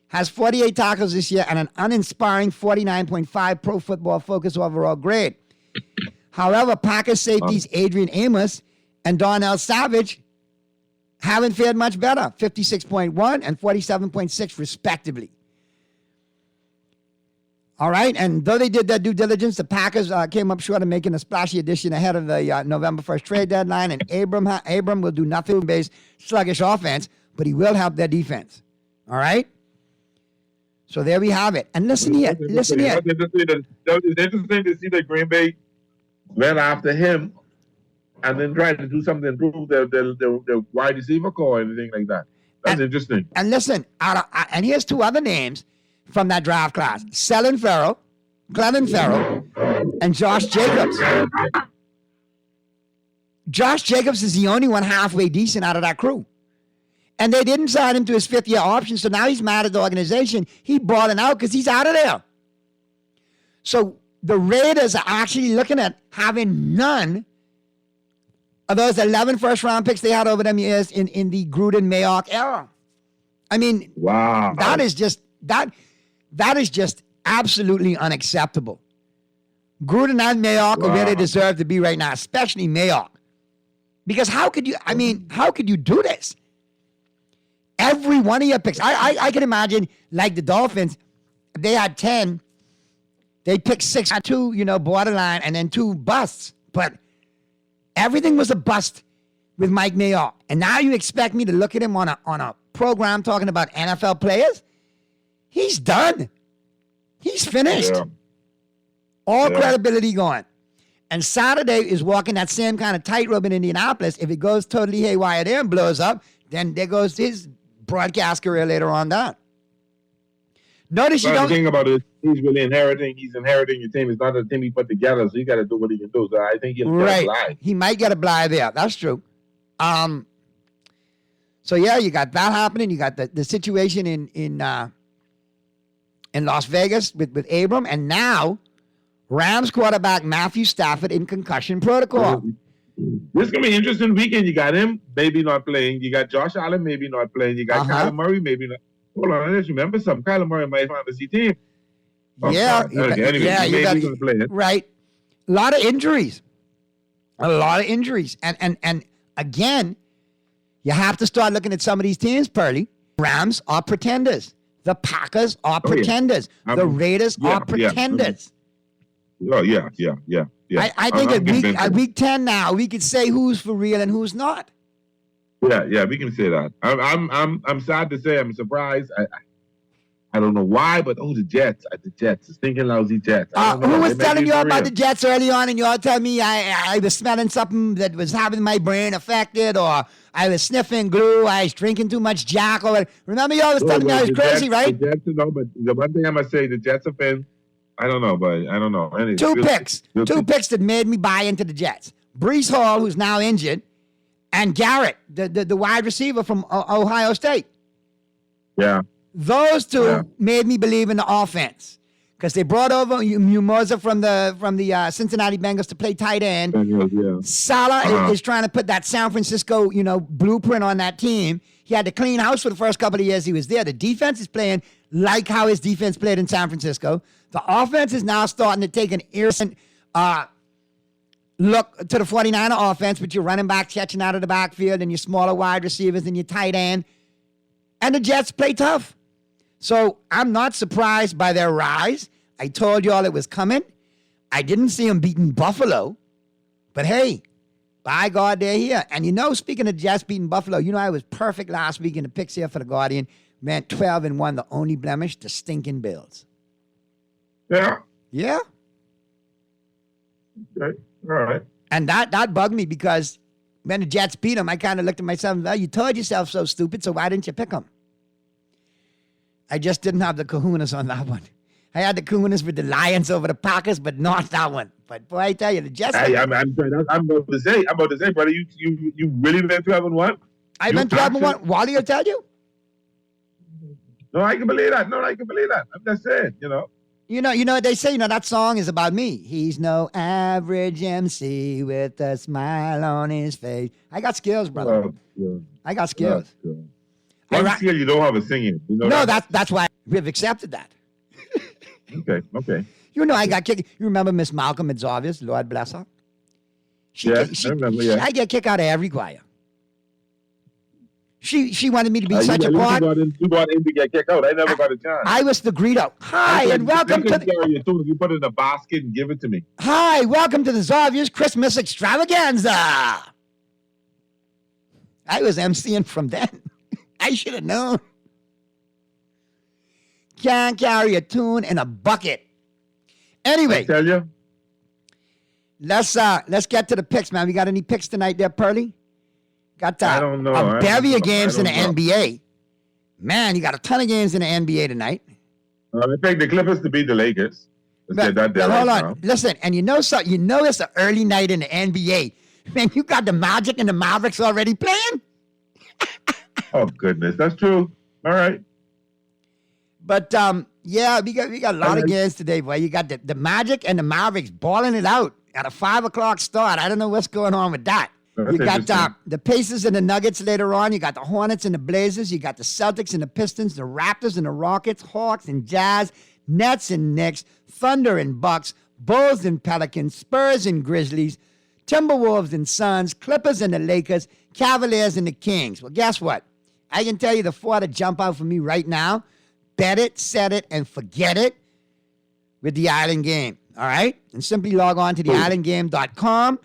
has 48 tackles this year and an uninspiring 49.5 Pro Football Focus overall grade. However, Packers safeties Adrian Amos and Darnell Savage haven't fared much better, 56.1 and 47.6 respectively. All right, and though they did their due diligence, the Packers came up short of making a splashy addition ahead of the November 1st trade deadline, and Abram will do nothing based sluggish offense, but he will help their defense. All right? So there we have it. And listen here. It's interesting to see that Green Bay went after him and then tried to do something to improve the wide receiver core or anything like that. That's interesting. And listen, and here's 2 other names from that draft class. Clelin Ferrell, and Josh Jacobs. Josh Jacobs is the only one halfway decent out of that crew. And they didn't sign him to his 5th-year option, so now he's mad at the organization. He balling out because he's out of there. So the Raiders are actually looking at having none of those 11 first-round picks they had over them years in the Gruden-Mayock era. I mean, wow, that is just absolutely unacceptable. Gruden and Mayock are where they deserve to be right now, especially Mayock. Because how could you do this? Every one of your picks. I can imagine, like the Dolphins, they had 10. They picked 6, 2, borderline, and then 2 busts. But Everything was a bust with Mike Mayock. And now you expect me to look at him on a program talking about NFL players? He's done. He's finished. Yeah. All credibility gone. And Saturday is walking that same kind of tightrope in Indianapolis. If it goes totally haywire there and blows up, then there goes his broadcast career later on down. Notice you don't. The thing about it, he's inheriting your team. It's not a team he put together, so you got to do what he can do. So I think he'll get a bye. He might get a bye there. That's true. So yeah, you got that happening. You got the situation in Las Vegas with Abram, and now Rams quarterback Matthew Stafford in concussion protocol. This is going to be an interesting weekend. You got him maybe not playing. You got Josh Allen maybe not playing. You got Kyler Murray maybe not. Hold on, let's remember something. Kyler Murray in my fantasy team. Gonna play it. Right. A lot of injuries. And again, you have to start looking at some of these teams, Pearly. Rams are pretenders. The Packers are pretenders. The Raiders are pretenders. Yeah. I think at week 10 now, we could say who's for real and who's not. Yeah, we can say that. I'm sad to say I'm surprised. I don't know why, but the Jets, the stinking lousy Jets. Who was telling you about the Jets early on, and you all tell me I was smelling something that was having my brain affected, or I was sniffing glue, I was drinking too much Jack, or remember you always telling me I was crazy, Jets, right? The Jets, but the one thing I must say, the Jets have been, I don't know. Anyway, Two picks that made me buy into the Jets. Breece Hall, who's now injured, and Garrett, the wide receiver from Ohio State. Yeah. Those two made me believe in the offense because they brought over Mumoza from the Cincinnati Bengals to play tight end. Salah is trying to put that San Francisco, blueprint on that team. He had to clean house for the first couple of years he was there. The defense is playing like how his defense played in San Francisco. The offense is now starting to take an innocent look to the 49er offense with your running back catching out of the backfield and your smaller wide receivers and your tight end. And the Jets play tough. So I'm not surprised by their rise. I told y'all it was coming. I didn't see them beating Buffalo. But hey, by God, they're here. And speaking of Jets beating Buffalo, I was perfect last week in the picks here for the Guardian. Man, 12-1, the only blemish, the stinking Bills. Yeah. Yeah? Okay. All right. And that bugged me because when the Jets beat them, I kind of looked at myself and thought, you told yourself so stupid, so why didn't you pick them? I just didn't have the kahunas on that one. I had the kahunas with the Lions over the Packers, but not that one. But boy, I tell you, the Jets. I'm about to say, brother, you really went 12-1? I went 12-1. Wally will tell you. No, I can believe that. I'm just saying, You know what they say, that song is about me. He's no average MC with a smile on his face. I got skills, brother. I got skills. One skill you don't have is singing. No, that's why we've accepted that. Okay. I got kicked. You remember Miss Malcolm at Zarvius, Lord bless her? I remember, I get kicked out of every choir. She wanted me to be such a part. You got in to get kicked out. I never got a chance. I was the greeter. Hi, and welcome to You put it in a basket and give it to me. Hi, welcome to the Zarvius Christmas Extravaganza. I was emceeing from then. I should have known. Can't carry a tune in a bucket. Anyway, I tell you. Let's get to the picks, man. We got any picks tonight there, Pearly? Got I don't know. a bevy of games in the NBA. Man, you got a ton of games in the NBA tonight. I picked the Clippers to beat the Lakers. Hold on. Listen, and it's an early night in the NBA. Man, you got the Magic and the Mavericks already playing? Oh, goodness. That's true. All right. But, we got a lot of games today, boy. You got the Magic and the Mavericks balling it out at a 5 o'clock start. I don't know what's going on with that. That's you got the Pacers and the Nuggets later on. You got the Hornets and the Blazers. You got the Celtics and the Pistons, the Raptors and the Rockets, Hawks and Jazz, Nets and Knicks, Thunder and Bucks, Bulls and Pelicans, Spurs and Grizzlies, Timberwolves and Suns, Clippers and the Lakers, Cavaliers and the Kings. Well, guess what? I can tell you the four that jump out for me right now. Bet it, set it, and forget it with the Island Game. All right? And simply log on to theislandgame.com.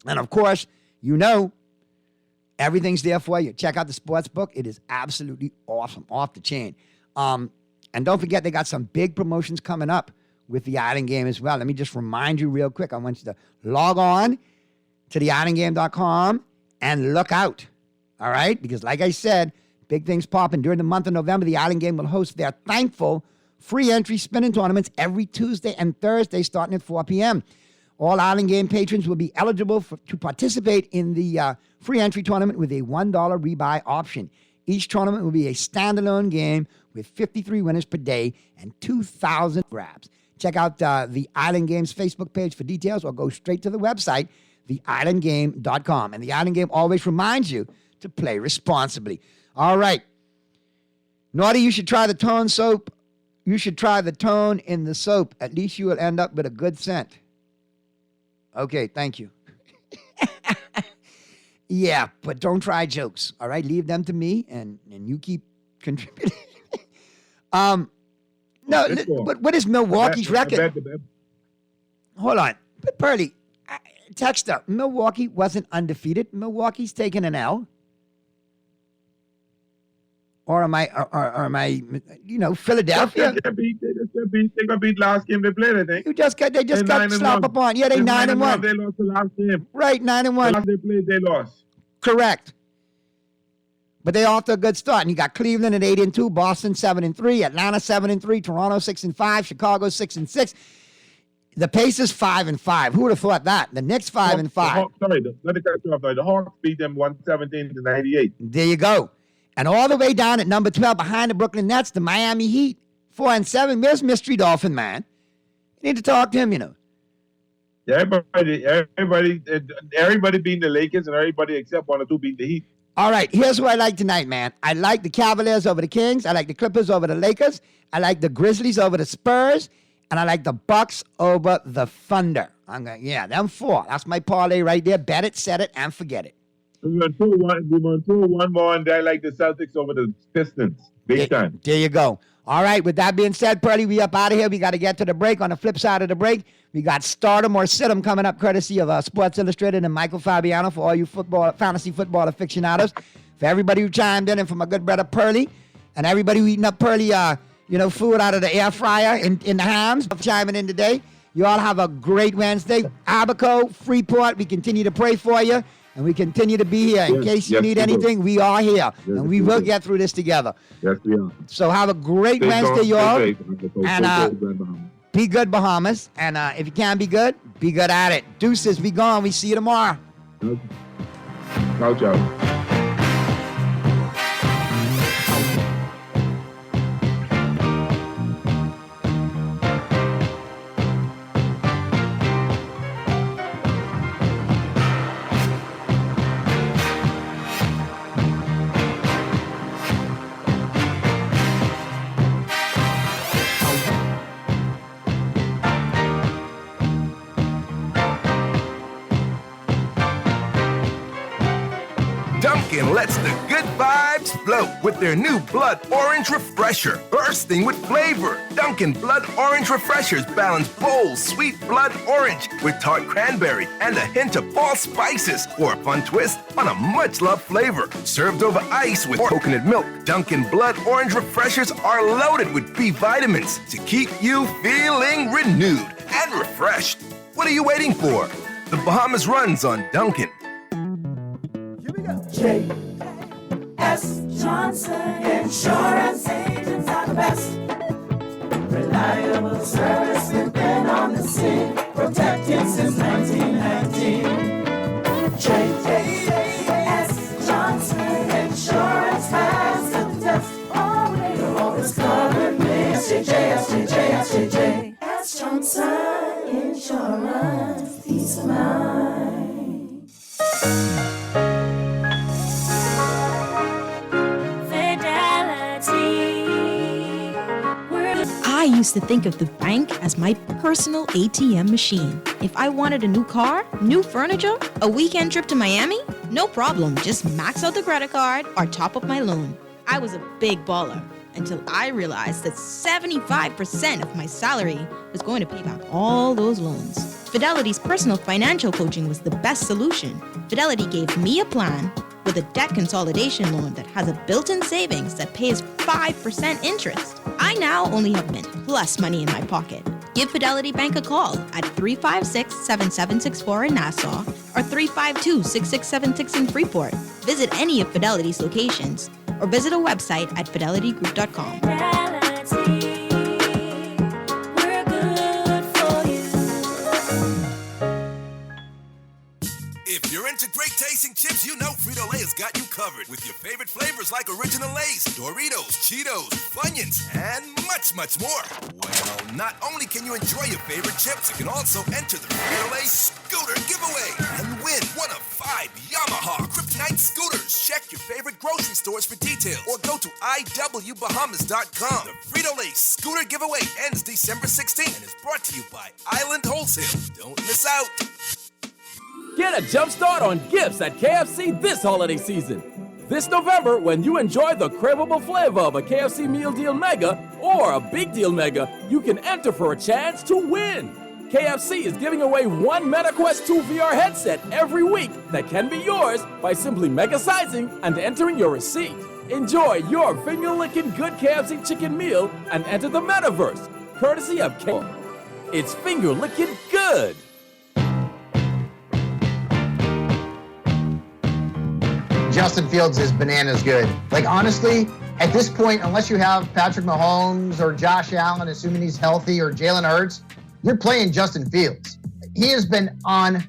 And of course, you know, everything's there for you. Check out the sports book. It is absolutely awesome, off the chain. And don't forget, they got some big promotions coming up with the Island Game as well. Let me just remind you real quick. I want you to log on to theislandgame.com and look out, all right? Because like I said, big things popping. During the month of November, the Island Game will host their thankful free entry spinning tournaments every Tuesday and Thursday starting at 4 p.m. All Island Game patrons will be eligible to participate in the free entry tournament with a $1 rebuy option. Each tournament will be a standalone game with 53 winners per day and 2,000 grabs. Check out the Island Games Facebook page for details or go straight to the website, theislandgame.com. And the Island Game always reminds you to play responsibly. All right. Naughty, you should try the Tone soap. You should try the Tone in the soap. At least you will end up with a good scent. Okay, thank you. Yeah, but don't try jokes, all right? Leave them to me, and you keep contributing. No, but what is Milwaukee's record? Hold on. But Pearly, text her. Milwaukee wasn't undefeated. Milwaukee's taking an L. Or am I, Philadelphia? They got beat last game they played, I think. They just got slapped up on. Yeah, they 9-1. They lost the last game. Right, 9-1. Last they played, they lost. Correct. But they off to a good start. And you got Cleveland at 8-2, Boston 7-3, Atlanta 7-3, Toronto 6-5, Chicago 6-6. The Pacers 5-5. Who would have thought that? The Knicks 5-5. Let me cut you off. The Hawks beat them 117-98. There you go. And all the way down at number 12 behind the Brooklyn Nets, the Miami Heat, 4-7. There's Mystery Dolphin, man. You need to talk to him, you know. Yeah, everybody beating the Lakers and everybody except 1 or 2 beating the Heat. All right, here's what I like tonight, man. I like the Cavaliers over the Kings. I like the Clippers over the Lakers. I like the Grizzlies over the Spurs. And I like the Bucks over the Thunder. Them 4. That's my parlay right there. Bet it, set it, and forget it. We went 2-1 more, and I like the Celtics over the Pistons. Big time. There you go. All right, with that being said, Pearly, we up out of here. We got to get to the break. On the flip side of the break, we got Stardom or Sid'em coming up, courtesy of Sports Illustrated and Michael Fabiano for all you fantasy football aficionados. For everybody who chimed in and for my good brother Pearly, and everybody who eating up Pearly, food out of the air fryer in the hams, chiming in today. You all have a great Wednesday. Abaco, Freeport, we continue to pray for you. And we continue to be here. In case you need anything, we are here. Yes, and we will get through this together. Yes, we are. So have a great Wednesday, y'all. And be good, Bahamas. And if you can't be good at it. Deuces, be gone. We see you tomorrow. Ciao. Dunkin' lets the good vibes flow with their new Blood Orange Refresher, bursting with flavor. Dunkin' Blood Orange Refreshers balance bold, sweet blood orange with tart cranberry and a hint of fall spices for a fun twist on a much-loved flavor. Served over ice with coconut milk, Dunkin' Blood Orange Refreshers are loaded with B vitamins to keep you feeling renewed and refreshed. What are you waiting for? The Bahamas runs on Dunkin'. J.S. Johnson Insurance Agents are the best. Reliable service, we've been on the scene, protecting since 1919. J.S. Johnson Insurance has the test. Always covered me. J.S. Johnson Insurance, peace of mind. I used to think of the bank as my personal ATM machine. If I wanted a new car, new furniture, a weekend trip to Miami, no problem. Just max out the credit card or top up my loan. I was a big baller until I realized that 75% of my salary was going to pay back all those loans. Fidelity's personal financial coaching was the best solution. Fidelity gave me a plan with a debt consolidation loan that has a built-in savings that pays 5% interest. I now only have Mint plus money in my pocket. Give Fidelity Bank a call at 356-7764 in Nassau or 352-6676 in Freeport. Visit any of Fidelity's locations or visit a website at fidelitygroup.com. If you're into great tasting chips, you know Frito-Lay has got you covered with your favorite flavors like Original Lay's, Doritos, Cheetos, Funyuns, and much, much more. Well, not only can you enjoy your favorite chips, you can also enter the Frito-Lay Scooter Giveaway and win one of 5 Yamaha Kryptonite scooters. Check your favorite grocery stores for details or go to iwbahamas.com. The Frito-Lay Scooter Giveaway ends December 16th and is brought to you by Island Wholesale. Don't miss out. Get a jump start on gifts at KFC this holiday season. This November, when you enjoy the craveable flavor of a KFC Meal Deal Mega or a Big Deal Mega, you can enter for a chance to win. KFC is giving away one MetaQuest 2 VR headset every week that can be yours by simply mega-sizing and entering your receipt. Enjoy your finger-licking good KFC chicken meal and enter the metaverse, courtesy of KFC. It's finger-licking good. Justin Fields is bananas good. Like, honestly, at this point, unless you have Patrick Mahomes or Josh Allen, assuming he's healthy, or Jalen Hurts, you're playing Justin Fields. He has been on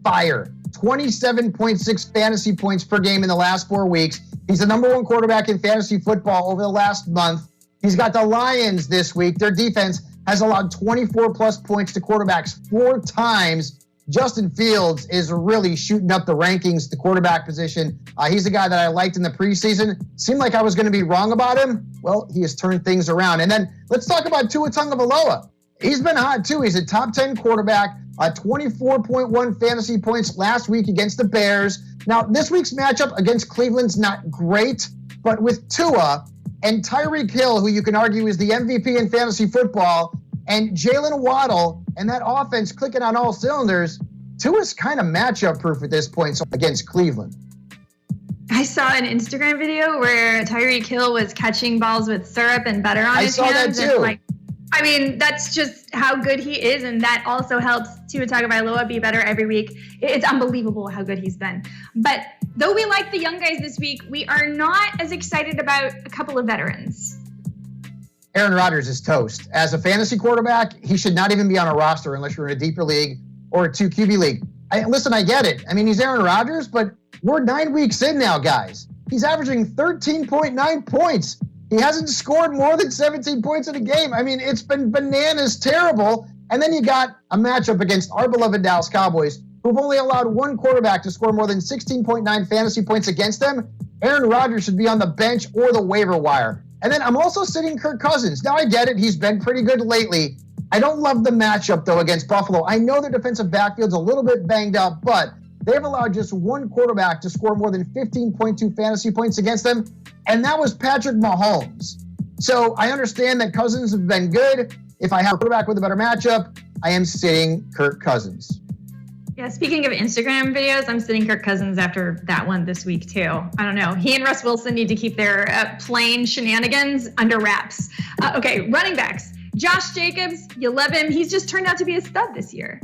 fire. 27.6 fantasy points per game in the last 4 weeks. He's the number 1 quarterback in fantasy football over the last month. He's got the Lions this week. Their defense has allowed 24-plus points to quarterbacks 4 times. Justin Fields is really shooting up the rankings, the quarterback position. He's a guy that I liked in the preseason. Seemed like I was going to be wrong about him. Well, he has turned things around. And then let's talk about Tua Tagovailoa. He's been hot too. He's a top 10 quarterback, 24.1 fantasy points last week against the Bears. Now, this week's matchup against Cleveland's not great, but with Tua and Tyreek Hill, who you can argue is the MVP in fantasy football, and Jalen Waddle and that offense clicking on all cylinders, Tua's kind of matchup proof at this point against Cleveland. I saw an Instagram video where Tyreek Hill was catching balls with syrup and butter on his hands. I saw that too. And I mean, that's just how good he is, and that also helps Tua Tagovailoa be better every week. It's unbelievable how good he's been. But though we like the young guys this week, we are not as excited about a couple of veterans. Aaron Rodgers is toast. As a fantasy quarterback, he should not even be on a roster unless you're in a deeper league or a 2 QB league. Listen, I get it. I mean, he's Aaron Rodgers, but we're 9 weeks in now, guys. He's averaging 13.9 points. He hasn't scored more than 17 points in a game. I mean, it's been bananas terrible. And then you got a matchup against our beloved Dallas Cowboys, who've only allowed 1 quarterback to score more than 16.9 fantasy points against them. Aaron Rodgers should be on the bench or the waiver wire. And then I'm also sitting Kirk Cousins. Now, I get it. He's been pretty good lately. I don't love the matchup, though, against Buffalo. I know their defensive backfield's a little bit banged up, but they've allowed just 1 quarterback to score more than 15.2 fantasy points against them, and that was Patrick Mahomes. So I understand that Cousins have been good. If I have a quarterback with a better matchup, I am sitting Kirk Cousins. Yeah, speaking of Instagram videos, I'm sitting Kirk Cousins after that one this week, too. I don't know. He and Russ Wilson need to keep their playing shenanigans under wraps. Okay, running backs. Josh Jacobs, you love him. He's just turned out to be a stud this year.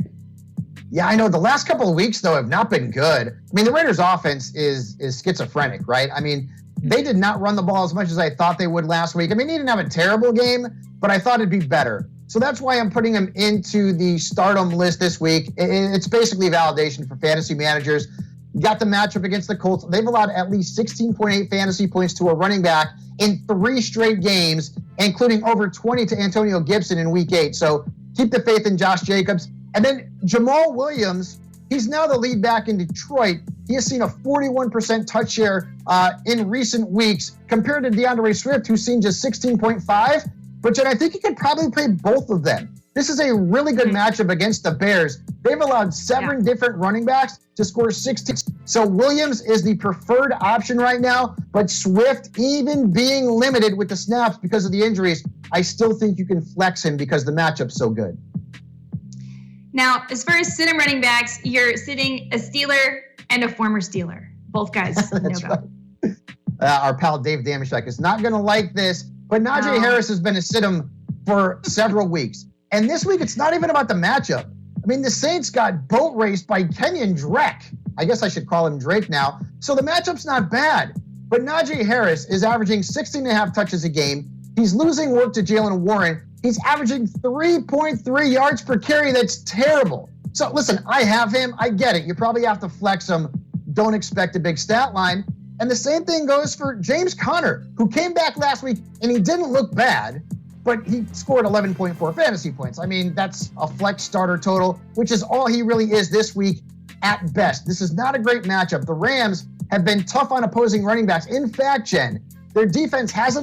Yeah, I know. The last couple of weeks, though, have not been good. I mean, the Raiders' offense is schizophrenic, right? I mean, they did not run the ball as much as I thought they would last week. I mean, he didn't have a terrible game, but I thought it'd be better. So that's why I'm putting him into the stardom list this week. It's basically validation for fantasy managers. You got the matchup against the Colts. They've allowed at least 16.8 fantasy points to a running back in 3 straight games, including over 20 to Antonio Gibson in week 8. So keep the faith in Josh Jacobs. And then Jamal Williams, he's now the lead back in Detroit. He has seen a 41% touch share in recent weeks compared to DeAndre Swift, who's seen just 16.5. But I think he could probably play both of them. This is a really good matchup against the Bears. They've allowed 7 different running backs to score 16. So Williams is the preferred option right now, but Swift, even being limited with the snaps because of the injuries, I still think you can flex him because the matchup's so good. Now, as far as sit-in running backs, you're sitting a Steeler and a former Steeler. Both guys, That's no-go. right. Our pal Dave Damashek is not going to like this, but Najee Harris has been a sit-em for several weeks. And this week, it's not even about the matchup. I mean, the Saints got boat raced by Kenyon Drake. I guess I should call him Drake now. So the matchup's not bad. But Najee Harris is averaging 16.5 touches a game. He's losing work to Jalen Warren. He's averaging 3.3 yards per carry. That's terrible. So listen, I have him. I get it. You probably have to flex him. Don't expect a big stat line. And the same thing goes for James Conner, who came back last week and he didn't look bad, but he scored 11.4 fantasy points. I mean, that's a flex starter total, which is all he really is this week at best. This is not a great matchup. The Rams have been tough on opposing running backs. In fact, Jen, their defense hasn't